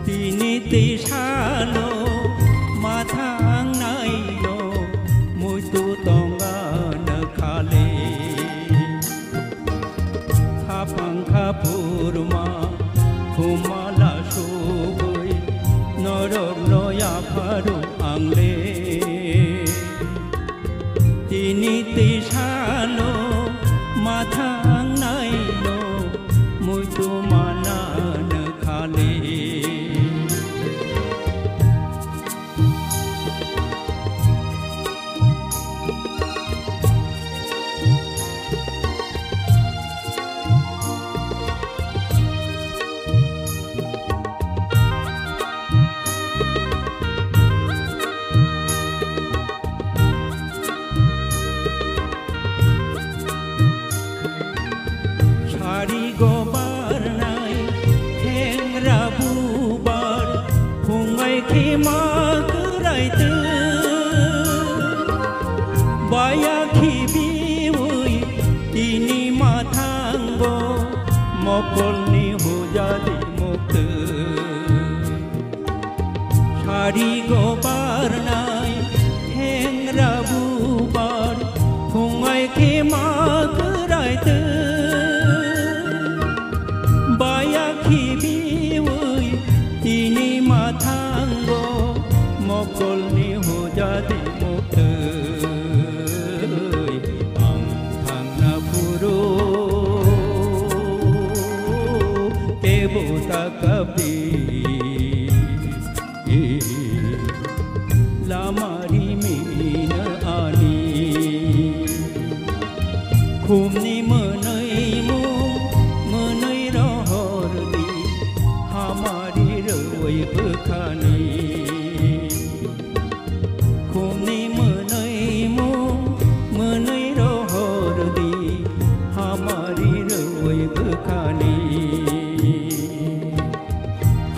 tini tisano mathang nai no mutu tonga nakhale khapang khapurma khumala subui norok noya paru angle tini tisano mathang nai no mutu mana nakhale Mokolni hujadi mukta Shari gobar nai heng rabu bar Hungai ke magrai te Baya ki biwi tini mathango Mokolni hujadi mukta Ang hangna puro Bota kapi lamari mina ani khumni manai mo manai rohor di hamari roi bkhani khumni manai mo manai rohor di hamari roi bkhani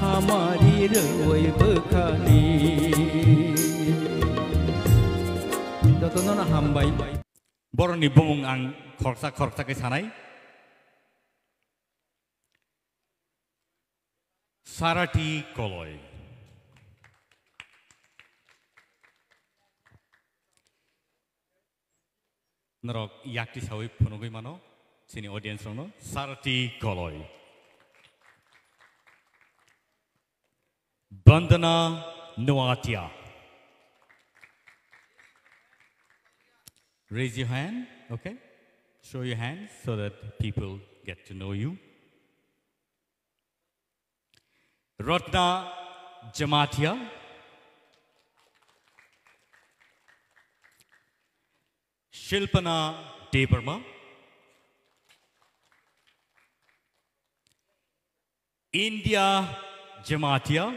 Hamari roi bkhani Datono hambai Boroni bumung ang khorsa ke sanai Sarati koloi Narok yakti sawi phunogoi mano sini audience rono Sarati koloi Bandana Noatia. Raise your hand, okay? Show your hand so that people get to know you. Ratna Jamatia. Shilpana Debarma. India Jamatia.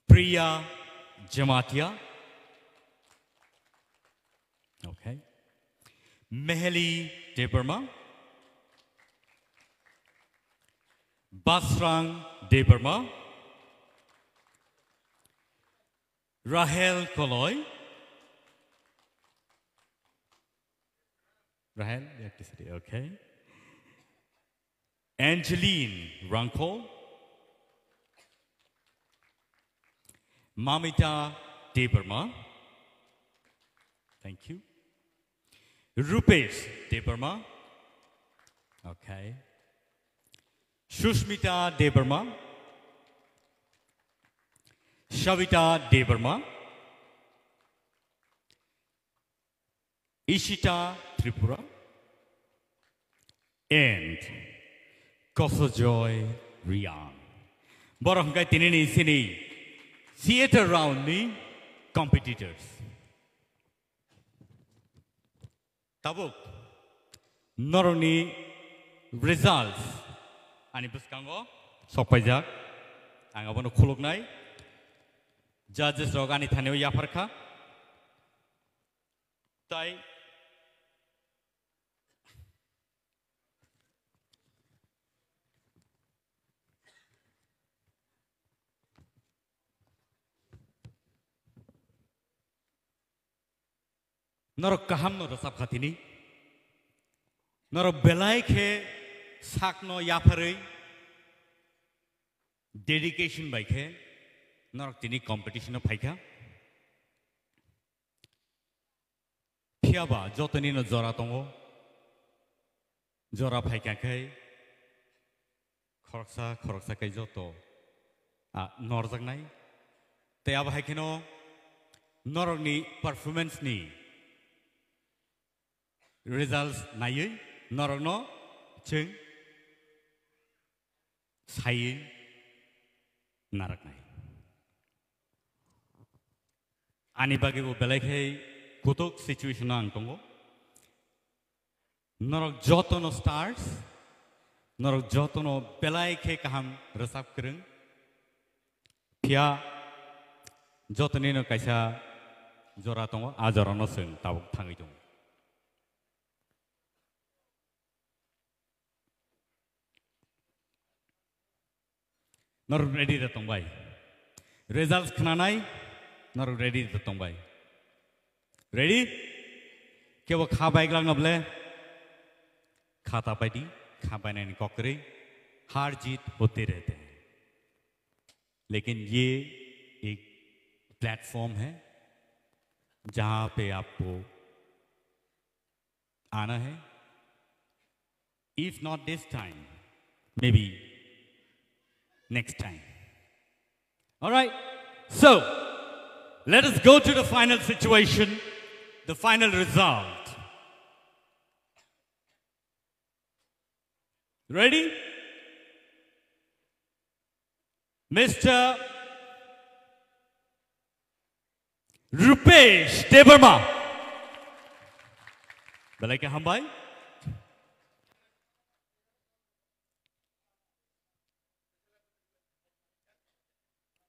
Priya Jamatia. Okay. Meheli Debarma. Basrang Debarma. Rahel Koloi. Rahel, you have to say, okay. Angeline Rankol. Mamita Debarma. Thank you. Rupesh Debarma. Okay. Shushmita Debarma. Shavita Debarma. Ishita Tripura. And Kosojoy Rian. Borong kai tinini sini theater round ni competitors. Tabuk noroni results ani puskango sokpajak angabono khuluknai judges rog ani thaneo yafarkha tai Norok kaham no rasap khatini. Norok belai ke sakno yapare dedication by ke norok tini competition of paika. Piaba jotani no zora tongo zora paika kai khoroksa kai joto norzak nai te ab haikino norok ni performance ni results nai norok no chung sai narak nai ani bagi bo belai kai kutuk situation ang tongo norok joto no stars norok joto no belai ke kaham resap kereng pia joto ni no kaisa jora tongo ajora no seng tabuk thangi tongo norok ready da tongbai results khnanai norok ready da tongbai Ready? क्या वो खा बाइक लग नबले खाता पाई खा पाई नहीं कॉकरे हार जीत होते रहते हैं लेकिन ये एक प्लेटफॉर्म है जहां पे आपको आना है if not this time maybe next time all right so let us go to the final situation the final result. Ready? Mr. Rupesh Debarma. Belai ke hambai?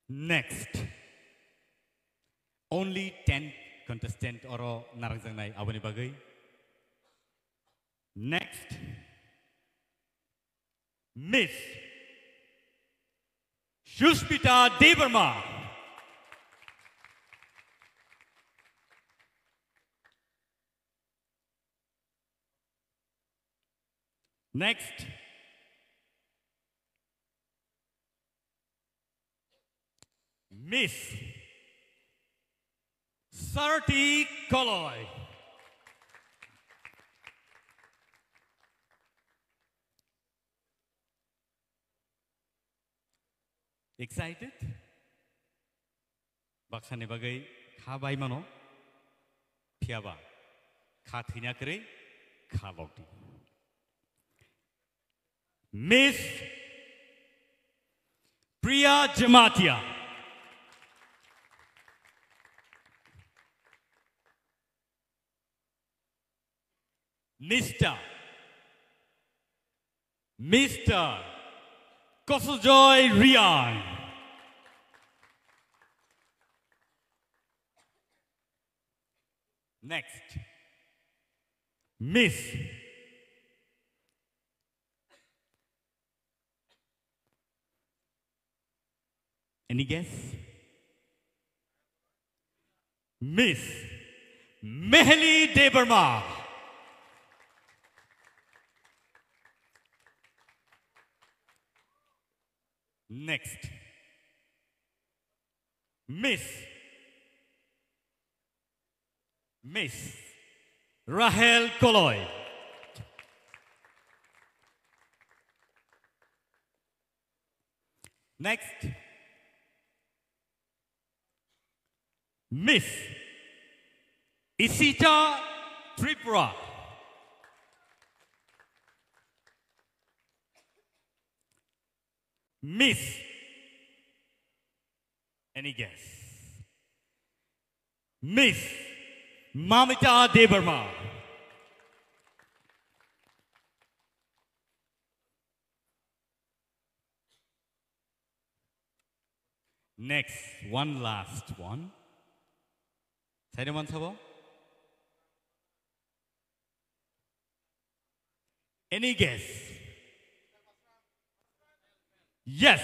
Next. Only 10 contestant oro narang nai awani bagai. Next, Miss Shushmita Debarma. Next, Miss Sarti Koloy. Excited? Baksane bagai khabai mano phiaba khathinya kare khalokti. Miss Priya Jamatia. Mr. Kosojoy Rian. Next, Miss any guess? Miss Mehli Debarma. Next, Miss Rahel Koloy. Next, Miss Isita Tripura. Miss, any guess? Miss Mamita Debarma. Next, one last one. Anyone sabo? Any guess? Yes,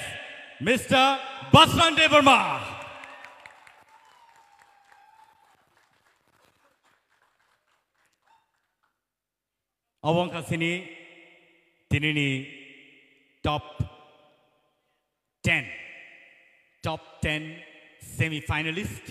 Mr. Basran Debarma. Awang kasini tinini top 10 semi-finalist